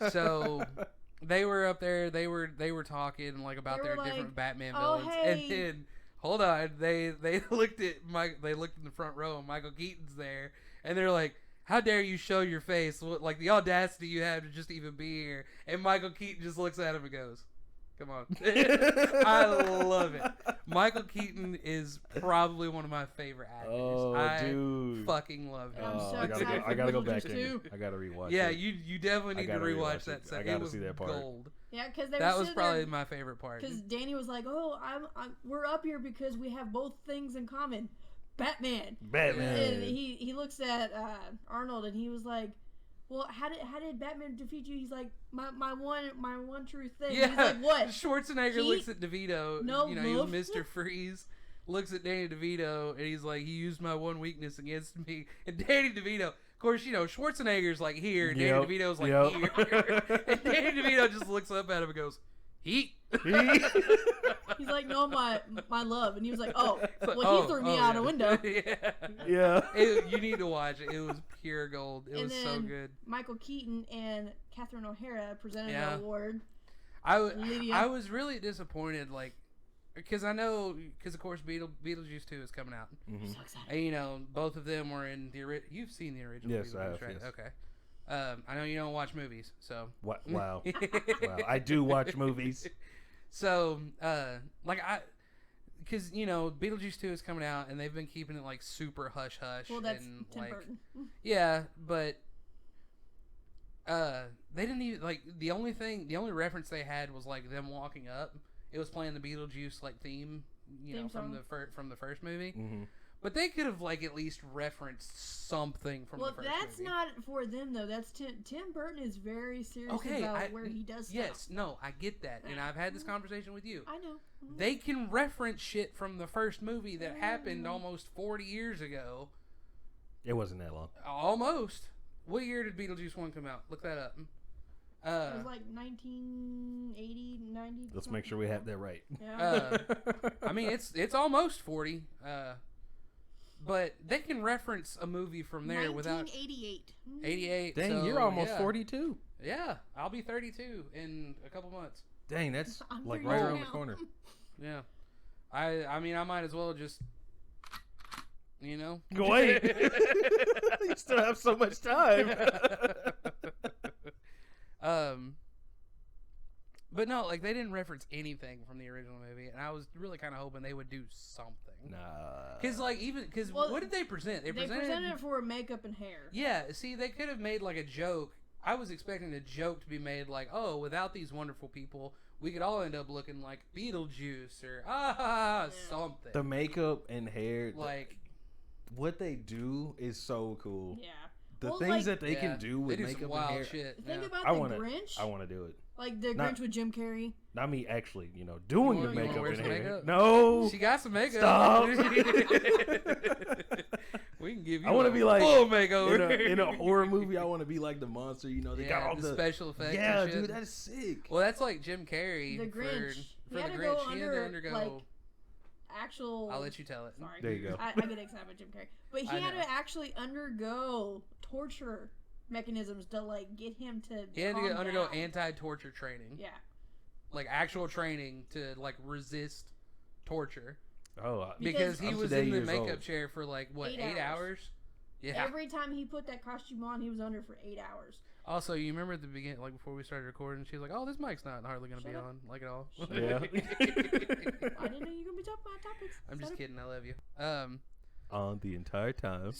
So they were up there. They were talking like about their different Batman villains, and then hold on, they looked at Mike. They looked in the front row, and Michael Keaton's there, and they're like, "How dare you show your face? What, like the audacity you have to just even be here?" And Michael Keaton just looks at him and goes, "Come on." I love it. Michael Keaton is probably one of my favorite actors. I fucking love him. I'm so I gotta go back in. I gotta rewatch it. Yeah, you definitely need to rewatch that. I gotta see that part. Gold. Yeah, because that was probably my favorite part. Because Danny was like, "Oh, we're up here because we have both things in common, Batman." And he looks at Arnold and he was like, "Well, how did Batman defeat you?" He's like, my one true thing. Yeah. He's like, "What?" Schwarzenegger looks at DeVito. He was Mr. Freeze. Looks at Danny DeVito and he's like, "He used my one weakness against me." And Danny DeVito, of course, Schwarzenegger's like here, and Danny DeVito's like here, and Danny DeVito just looks up at him and goes, "Heat." He's like, "No, my love," and he was like, "Oh, well, he threw me out a window." Yeah. You need to watch it. It was pure gold. It was so good. Michael Keaton and Catherine O'Hara presented an award. I was really disappointed, like, because of course Beetlejuice 2 is coming out. Mm-hmm. I'm so excited. And both of them were in you've seen the original. Yes, I have. Right? Yes. Okay. I know you don't watch movies, so. Wow. Wow, I do watch movies. So, because Beetlejuice 2 is coming out, and they've been keeping it like super hush hush. Well, that's and Tim Burton. Yeah, but they didn't even the only reference they had was like them walking up. It was playing the Beetlejuice like theme, from the first movie. Mm-hmm. But they could have at least referenced something from the first movie. Well, that's not for them though. That's Tim Burton is very serious about where he does stuff. Yes, no, I get that, and I've had this conversation with you. I know. Mm-hmm. They can reference shit from the first movie that happened almost 40 years ago. It wasn't that long. Almost. What year did Beetlejuice 1 come out? Look that up. It was like 1980, 90. Let's make sure we have that right. Yeah. I mean, it's almost 40. But they can reference a movie from there 1988. 88. Dang, so, you're almost 42. Yeah, I'll be 32 in a couple months. Dang, that's right around the corner. Yeah. I mean, I might as well just, Go ahead. You still have so much time. But no, they didn't reference anything from the original movie, and I was really kind of hoping they would do something. Nah. Because what did they present? They presented it for makeup and hair. Yeah, see, they could have made a joke. I was expecting a joke to be made without these wonderful people, we could all end up looking like Beetlejuice or something. The makeup and hair, what they do is so cool. Yeah. The things that they can do with makeup and hair. Shit. Think about the Grinch. I want to do it. Like the Grinch with Jim Carrey. Not me actually, doing the makeup and hair. Makeup? No. She got some makeup. Stop. We can give you I want to be like full makeover. In a horror movie, I want to be like the monster, they got all the special effects. Yeah, and shit. dude, that is sick. Well, that's like Jim Carrey. The Grinch. For the Grinch, he had to undergo actual. I'll let you tell it. Sorry. There you go. I get excited about Jim Carrey, but he had to actually undergo torture mechanisms to get him to. He had to undergo anti-torture training. Yeah. Actual training to resist torture. Oh, because he was in the makeup chair for 8 8 hours? Yeah. Every time he put that costume on, he was under for 8 hours. Also, you remember at the beginning, like before we started recording, she was like, "Oh, this mic's not hardly gonna be on, like at all." Yeah. I didn't know you were gonna be talking about topics. I'm just kidding. I love you. On the entire time.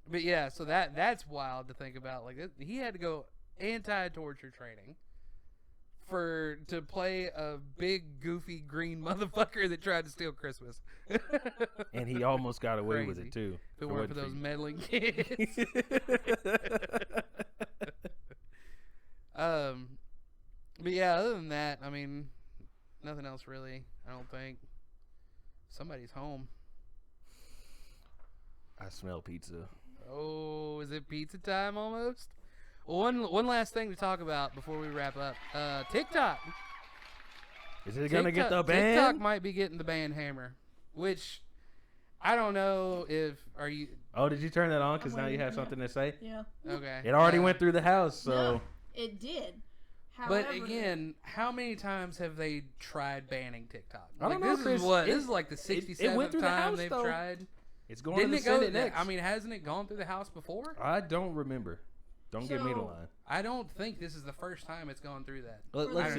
But yeah, so that's wild to think about. Like he had to go anti-torture training to play a big goofy green motherfucker that tried to steal Christmas. And he almost got away with it too. If it weren't for those meddling kids. But yeah, other than that, I mean, nothing else really. I don't think. Somebody's home. I smell pizza. Oh, is it pizza time almost? Well, one last thing to talk about before we wrap up. TikTok. Is it going to get the ban? TikTok might be getting the ban hammer, which I don't know if are you. Oh, did you turn that on? Because now you have something to say? Yeah. Okay. It already went through the house, so. No, it did. However, but again, how many times have they tried banning TikTok? I don't know. This is like the 67th time they've tried. It's going to the Senate next. I mean, hasn't it gone through the House before? I don't remember. Don't give me the line. I don't think this is the first time it's gone through that. Let's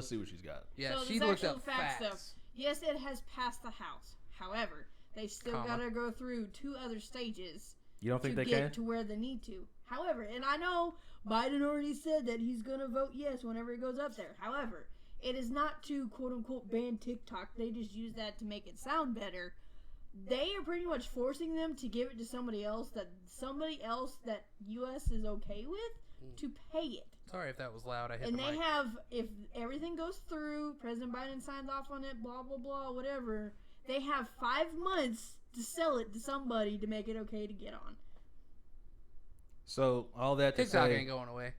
see what she's got. Yeah, so she looked up facts. Yes, it has passed the House. However, they still got to go through 2 other stages. You don't think they can? To get to where they need to. However, and I know Biden already said that he's going to vote yes whenever he goes up there. However, it is not to quote-unquote ban TikTok. They just use that to make it sound better. They are pretty much forcing them to give it to somebody else that U.S. is okay with to pay it. Sorry if that was loud. I hit and the they mic. have, if everything goes through, President Biden signs off on it, blah, blah, blah, whatever, they have 5 months to sell it to somebody to make it okay to get on. So, all that to TikTok say, ain't going away.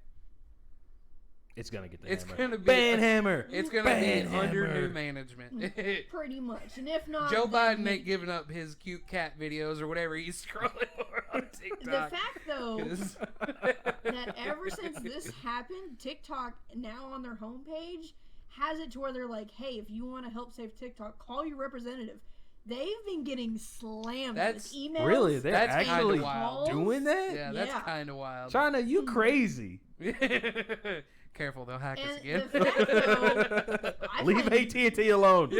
It's going to get the it's hammer. Gonna be ban hammer. It's going to be under new management. Pretty much. And if not... Joe Biden ain't giving up his cute cat videos or whatever he's scrolling for on TikTok. The fact, though, that ever since this happened, TikTok, now on their homepage, has it to where they're like, hey, if you want to help save TikTok, call your representative. They've been getting slammed with emails. Really? They're actually wild. Doing that? Yeah, that's kind of wild. China, you crazy. Careful, they'll hack us again. The fact, though, leave AT&T alone.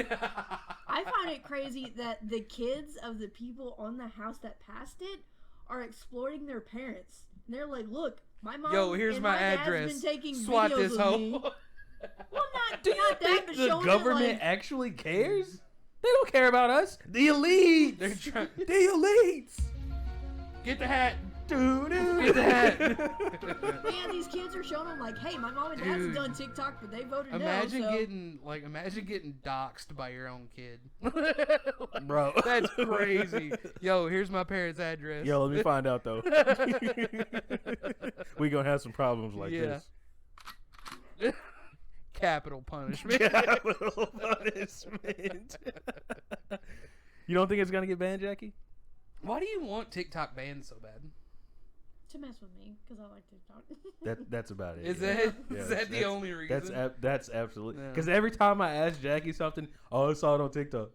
I find it crazy that the kids of the people on the house that passed it are exploiting their parents. And they're like, look, my mom here's and my dad's address. been taking SWAT videos this of hoe. me. Well, Do you not think that, but the government actually cares? They don't care about us. The elites. They're trying. The elites. Get the hat. Doo-doo. Get the hat. Man, these kids are showing them like, hey, my mom and dad's done TikTok, but they voted imagine no. Imagine getting doxxed by your own kid. Bro. That's crazy. Yo, here's my parents' address. Yo, let me find out though. We gonna have some problems like this. Capital punishment. Capital punishment. You don't think it's gonna get banned, Jackie? Why do you want TikTok banned so bad? To mess with me, because I like TikTok. That's about it. Is that the only reason? That's absolutely. Because every time I ask Jackie something, I saw it on TikTok.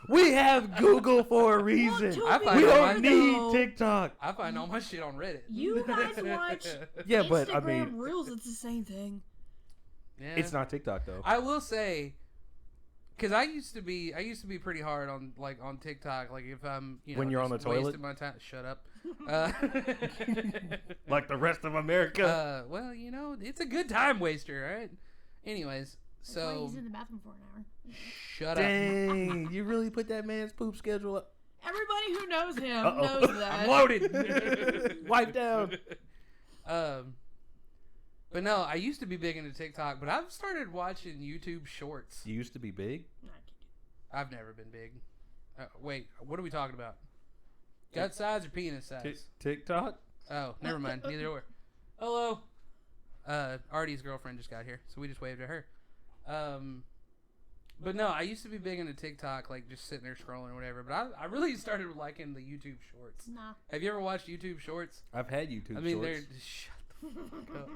We have Google for a reason. Well, we don't need TikTok. I find all my shit on Reddit. You guys watch yeah, Instagram but I mean, Reels. It's the same thing. Yeah. It's not TikTok though. I will say, because I used to be pretty hard on TikTok. Like if I'm when you're on the toilet, wasting my time. Shut up. Like the rest of America. Well, it's a good time waster, right? Anyways, That's why he's in the bathroom for an hour. Shut Dang, you really put that man's poop schedule up. Everybody who knows him knows that. I'm loaded. Wipe down. But no, I used to be big into TikTok, but I've started watching YouTube Shorts. You used to be big? I've never been big. Wait, what are we talking about? Gut size or penis size? TikTok? Oh, never mind. Neither or. Hello. Artie's girlfriend just got here, so we just waved at her. But no, I used to be big into TikTok, like just sitting there scrolling or whatever. But I really started liking the YouTube Shorts. Nah. Have you ever watched YouTube Shorts? I've had YouTube Shorts. I mean, they're shut the fuck up.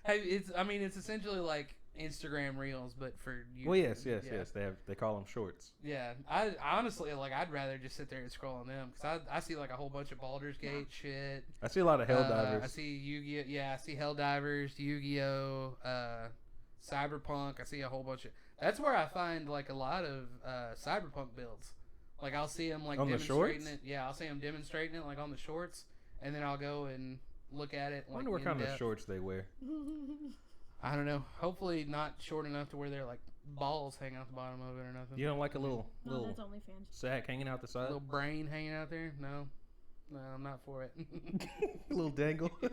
It's essentially like Instagram Reels, but for YouTube. Well, yes. They call them shorts. Yeah, I honestly I'd rather just sit there and scroll on them because I see like a whole bunch of Baldur's Gate shit. I see a lot of Helldivers. I see Yu-Gi-Oh. Yeah, I see Helldivers, Yu-Gi-Oh, Cyberpunk. I see a whole bunch of. That's where I find like a lot of Cyberpunk builds. Like I'll see them like on demonstrating the it. Yeah, I'll see them demonstrating it like on the shorts, and then I'll go and look at it. I wonder what kind of shorts they wear. I don't know. Hopefully not short enough to where they're like balls hanging out the bottom of it or nothing. You don't like a little that's OnlyFans. sack hanging out the side? A little brain hanging out there? No, I'm not for it. A little dangle. A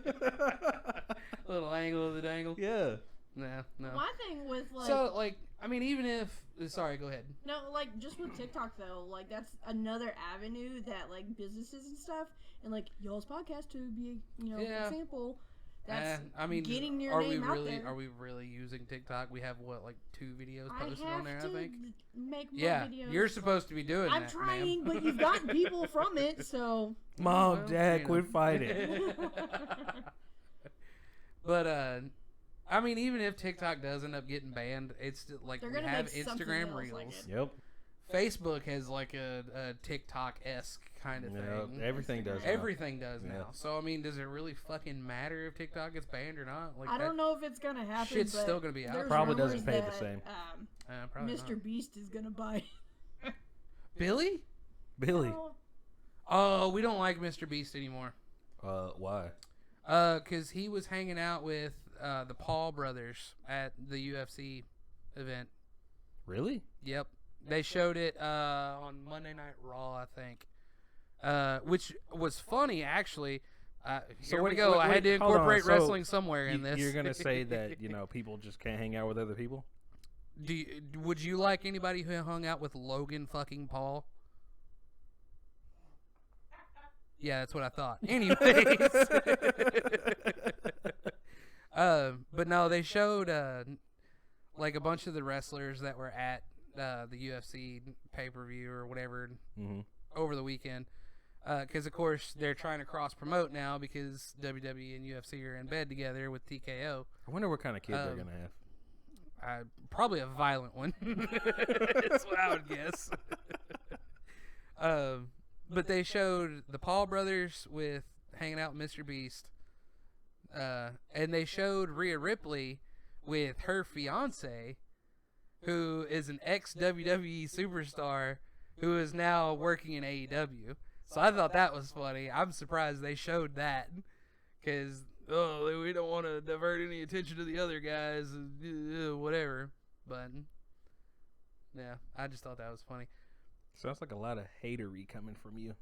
little angle of the dangle. Yeah. No. My thing with like. So like, I mean, even if sorry, go ahead. No, like just with TikTok though, like that's another avenue that like businesses and stuff, and like y'all's podcast to be example. That's I mean, getting your name out there. Are we really using TikTok? We have what, like 2 videos posted on there, I think. Make more videos. You're supposed to be doing that. I'm trying, but you've gotten people from it, so. Mom, Dad, quit fighting. But I mean, even if TikTok does end up getting banned, it's still, like we have Instagram Reels. Like yep. Facebook has like a TikTok-esque kind of thing. Everything does. Everything does now. So I mean, does it really fucking matter if TikTok gets banned or not? Like I don't know if it's gonna happen. Shit's still gonna be out. Probably doesn't pay the same. Mr. Not. Beast is gonna buy. Billy. Oh, we don't like Mr. Beast anymore. Why? Because he was hanging out with the Paul brothers at the UFC event. Really? Yep. They showed it on Monday Night Raw, I think, which was funny, actually. Here we go. I had to incorporate wrestling somewhere in this. You're going to say that, people just can't hang out with other people? Would you like anybody who hung out with Logan fucking Paul? Yeah, that's what I thought. Anyways. But no, they showed like a bunch of the wrestlers that were at the UFC pay-per-view or whatever over the weekend. Because, of course, they're trying to cross-promote now because WWE and UFC are in bed together with TKO. I wonder what kind of kid they're going to have. Probably a violent one. That's what I would guess. But they showed the Paul brothers with hanging out with Mr. Beast. And they showed Rhea Ripley with her fiance, who is an ex-WWE superstar who is now working in AEW. So I thought that was funny. I'm surprised they showed that because, we don't want to divert any attention to the other guys, whatever. But, yeah, I just thought that was funny. Sounds like a lot of hatery coming from you.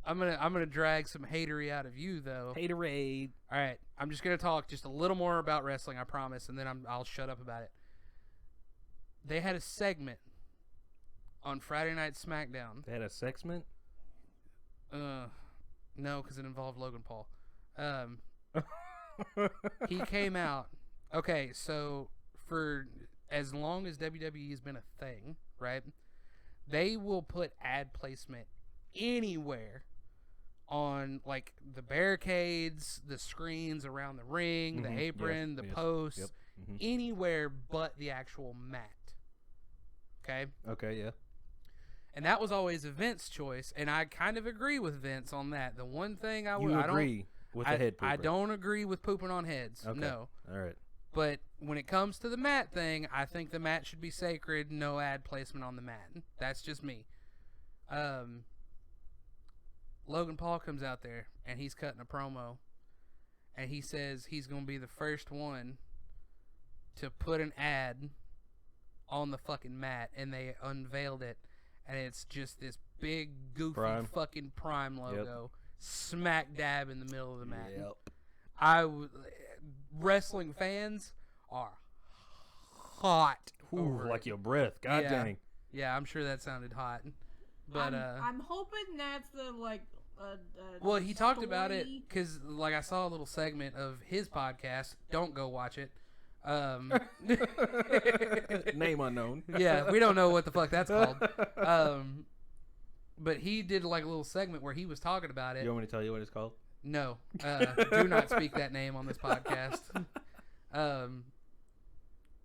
I'm gonna drag some hatery out of you though. Haterade. All right, I'm just gonna talk just a little more about wrestling, I promise, and then I'll shut up about it. They had a segment on Friday Night SmackDown. They had a segment? No, because it involved Logan Paul. He came out. Okay, so for as long as WWE has been a thing, right? They will put ad placement anywhere on like the barricades, the screens around the ring, the apron, the posts, anywhere but the actual mat. Okay? Okay, yeah. And that was always Vince's choice, and I kind of agree with Vince on that. The one thing I agree with the head pooper. I don't agree with pooping on heads. Okay. No. All right. But when it comes to the mat thing, I think the mat should be sacred. No ad placement on the mat. That's just me. Logan Paul comes out there, and he's cutting a promo, and he says he's going to be the first one to put an ad on the fucking mat, and they unveiled it, and it's just this big, goofy fucking Prime logo smack dab in the middle of the mat. Yep. Wrestling fans are hot. Ooh, like your breath. God dang. Yeah, I'm sure that sounded hot. But I'm hoping that's the well, he talked about it because like I saw a little segment of his podcast. Don't go watch it. Name unknown. Yeah, we don't know what the fuck that's called. But he did like a little segment where he was talking about it. You want me to tell you what it's called? No. Do not speak that name on this podcast.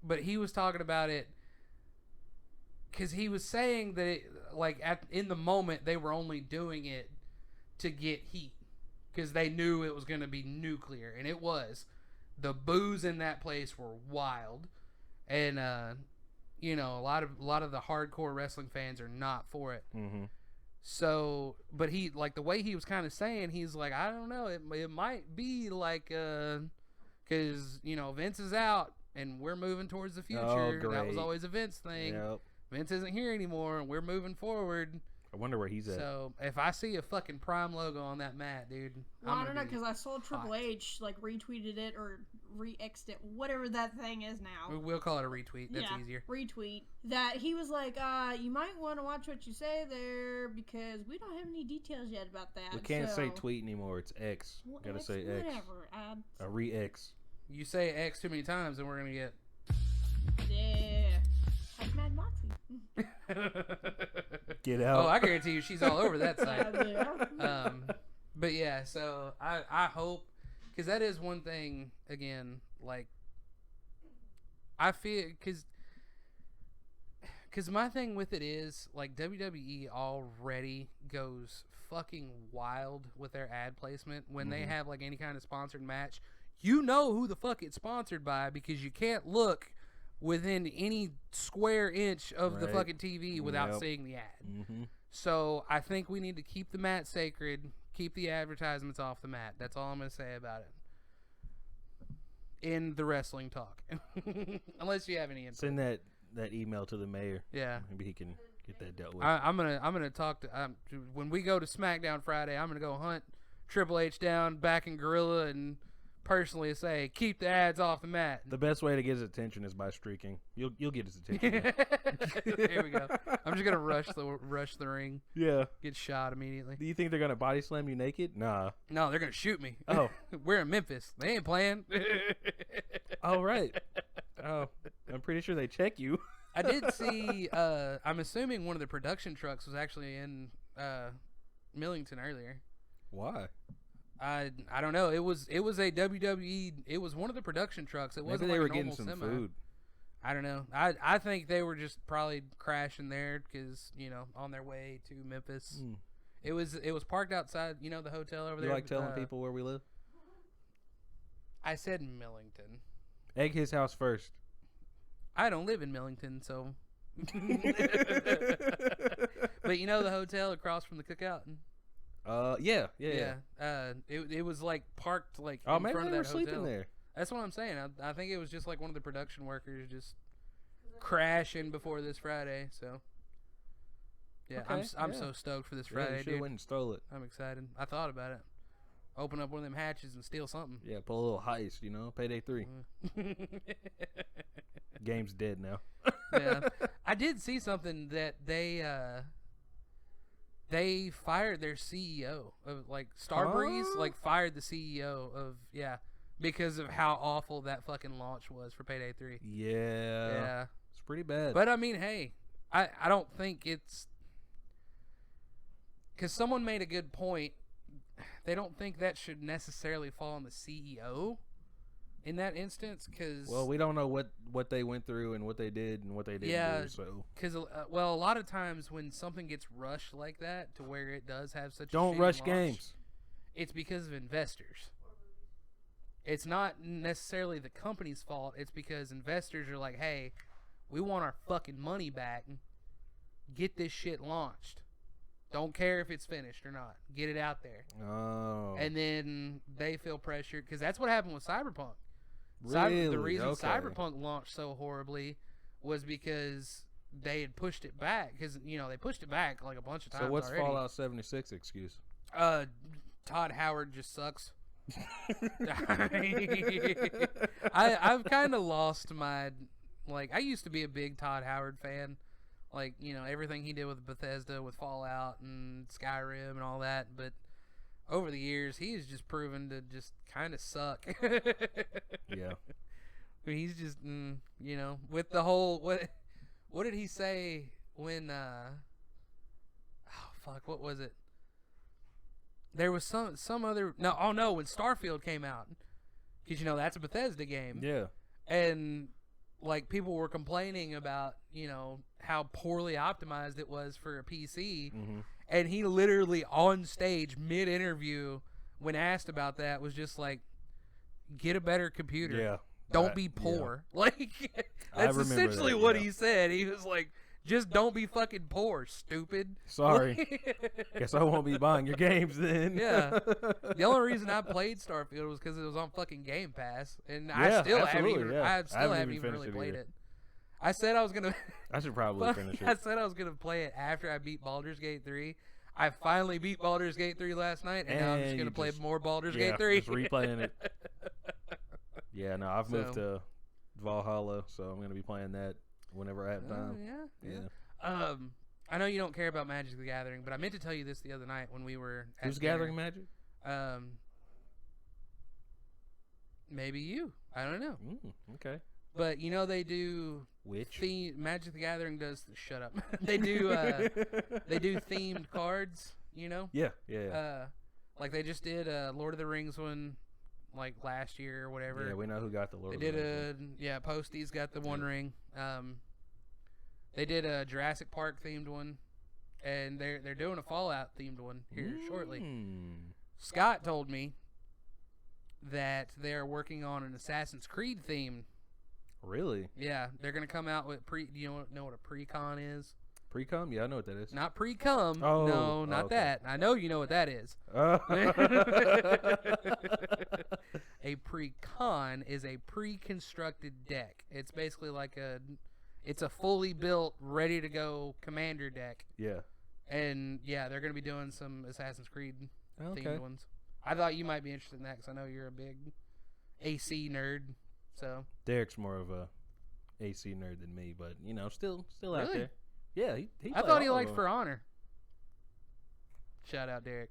but he was talking about it because he was saying that in the moment they were only doing it to get heat because they knew it was going to be nuclear, and it was. The boos in that place were wild, and you know, a lot of the hardcore wrestling fans are not for it. Mm-hmm. So, but he, like, the way he was kind of saying, he's like, I don't know, it might be like, because, you know, Vince is out and we're moving towards the future. Oh, that was always a Vince thing. Yep. Vince isn't here anymore and we're moving forward. I wonder where he's at. So, if I see a fucking Prime logo on that mat, dude, well, I don't know, because I saw Triple H, like, retweeted it or re-xed it, whatever that thing is now. We'll call it a retweet. That's easier. Retweet. That he was like, you might want to watch what you say there because we don't have any details yet about that. We can't say tweet anymore. It's X. Well, Gotta say X. Whatever. A re-X. You say X too many times and we're going to get... Yeah. Like Mad Moxie. Get out. Oh, I guarantee you she's all over that site. Yeah. But yeah, so I hope, because that is one thing, again, like, I feel, because my thing with it is, like, WWE already goes fucking wild with their ad placement when they have, like, any kind of sponsored match. You know who the fuck it's sponsored by because you can't look within any square inch of the fucking TV without seeing the ad. Mm-hmm. So I think we need to keep the mat sacred, keep the advertisements off the mat. That's all I'm going to say about it. In the wrestling talk. Unless you have any input. Send that email to the mayor. Yeah. Maybe he can get that dealt with. I'm gonna talk to when we go to SmackDown Friday, I'm going to go hunt Triple H down back in Gorilla and personally say, keep the ads off the mat. The best way to get his attention is by streaking. You'll get his attention. Here we go. I'm just gonna rush the ring. Yeah. Get shot immediately. Do you think they're gonna body slam you naked? Nah. No, they're gonna shoot me. Oh. We're in Memphis. They ain't playing. Oh right. Oh, I'm pretty sure they check you. I did see. I'm assuming one of the production trucks was actually in Millington earlier. Why? I don't know. It was a WWE. It was one of the production trucks. It wasn't. Maybe they like were a getting some semi. food. I don't know. I think they were just probably crashing there because, you know, on their way to Memphis. Mm. It was parked outside, you know, the hotel over there. You like telling people where we live? I said Millington. Egg his house first. I don't live in Millington, so. But you know the hotel across from the cookout? Yeah. It was like parked like in front of that hotel. Maybe they were sleeping there. That's what I'm saying. I think it was just like one of the production workers just crashing before this Friday. So yeah, okay, I'm so stoked for this Friday, you dude. Went and stole it. I'm excited. I thought about it. Open up one of them hatches and steal something. Yeah, pull a little heist, you know, Payday 3. Game's dead now. Yeah, I did see something that they fired their CEO of like Starbreeze, like fired the CEO of because of how awful that fucking launch was for Payday 3. Yeah, it's pretty bad. But I mean, hey, I don't think it's because someone made a good point. They don't think that should necessarily fall on the CEO in that instance, because we don't know what they went through and what they did and what they didn't do. So because a lot of times when something gets rushed like that to where it does have such don't a rush launch, games. It's because of investors. It's not necessarily the company's fault. It's because investors are like, hey, we want our fucking money back. Get this shit launched. Don't care if it's finished or not. Get it out there. Oh. And then they feel pressured because that's what happened with Cyberpunk. Really? The reason Cyberpunk launched so horribly was because they had pushed it back. Because, you know, they pushed it back like a bunch of times. So what's already. Fallout 76 excuse? Todd Howard just sucks. I've kind of lost my, like, I used to be a big Todd Howard fan. Like, you know, everything he did with Bethesda, with Fallout and Skyrim and all that. But over the years, he has just proven to just kind of suck. Yeah. I mean, he's just, you know, with the whole, what did he say when, what was it? There was some other, when Starfield came out. Because, you know, that's a Bethesda game. Yeah. And like people were complaining about, you know, how poorly optimized it was for a PC. Mm-hmm. And he literally on stage mid-interview when asked about that was just like, get a better computer. Yeah. Don't be poor. Yeah. Like, that's essentially what he said. He was like, just don't be fucking poor, stupid. Sorry. Guess I won't be buying your games then. Yeah. The only reason I played Starfield was because it was on fucking Game Pass. And I still haven't even really played it. I said I was going to. I should probably finish it. I said I was going to play it after I beat Baldur's Gate 3. I finally beat Baldur's Gate 3 last night, and now I'm just going to play more Baldur's Gate 3. Just replaying it. Yeah, no, I've moved to Valhalla, so I'm going to be playing that whenever I have time. Yeah. I know you don't care about Magic the Gathering, but I meant to tell you this the other night when we were at Who's gathering Magic? Maybe you. I don't know. Okay. But you know they do Magic the Gathering does shut up. They do themed cards, you know? Yeah. Like they just did a Lord of the Rings one like last year or whatever. Yeah, we know who got the Lord of the the Rings. They did Posty's got the One Ring. They did a Jurassic Park themed one, and they're doing a Fallout themed one here shortly. Scott told me that they're working on an Assassin's Creed theme. Really? Yeah, they're gonna come out with Do you know what a pre-con is? Pre-com? Yeah, I know what that is. Not pre-cum. Oh, no, not that. I know you know what that is. A pre-con is a pre-constructed deck. It's basically like it's a fully built, ready to go commander deck. Yeah. And yeah, they're gonna be doing some Assassin's Creed themed ones. I thought you might be interested in that because I know you're a big AC nerd. So Derek's more of a AC nerd than me, but you know, still really? Out there. Yeah, I thought he liked For Honor. Shout out Derek.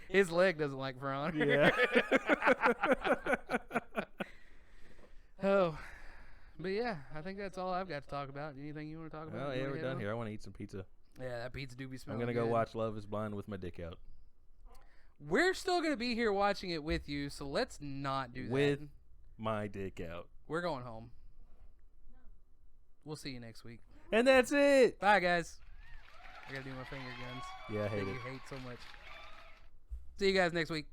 His leg doesn't like For Honor. Yeah. Oh, but yeah, I think that's all I've got to talk about. Anything you want to talk about? Oh yeah, we're done here. I want to eat some pizza. Yeah, that pizza do be smelling. I'm gonna go watch Love Is Blind with my dick out. We're still going to be here watching it with you, so let's not do that. With my dick out. We're going home. We'll see you next week. And that's it. Bye, guys. I got to do my finger guns. Yeah, I hate it. You hate so much. See you guys next week.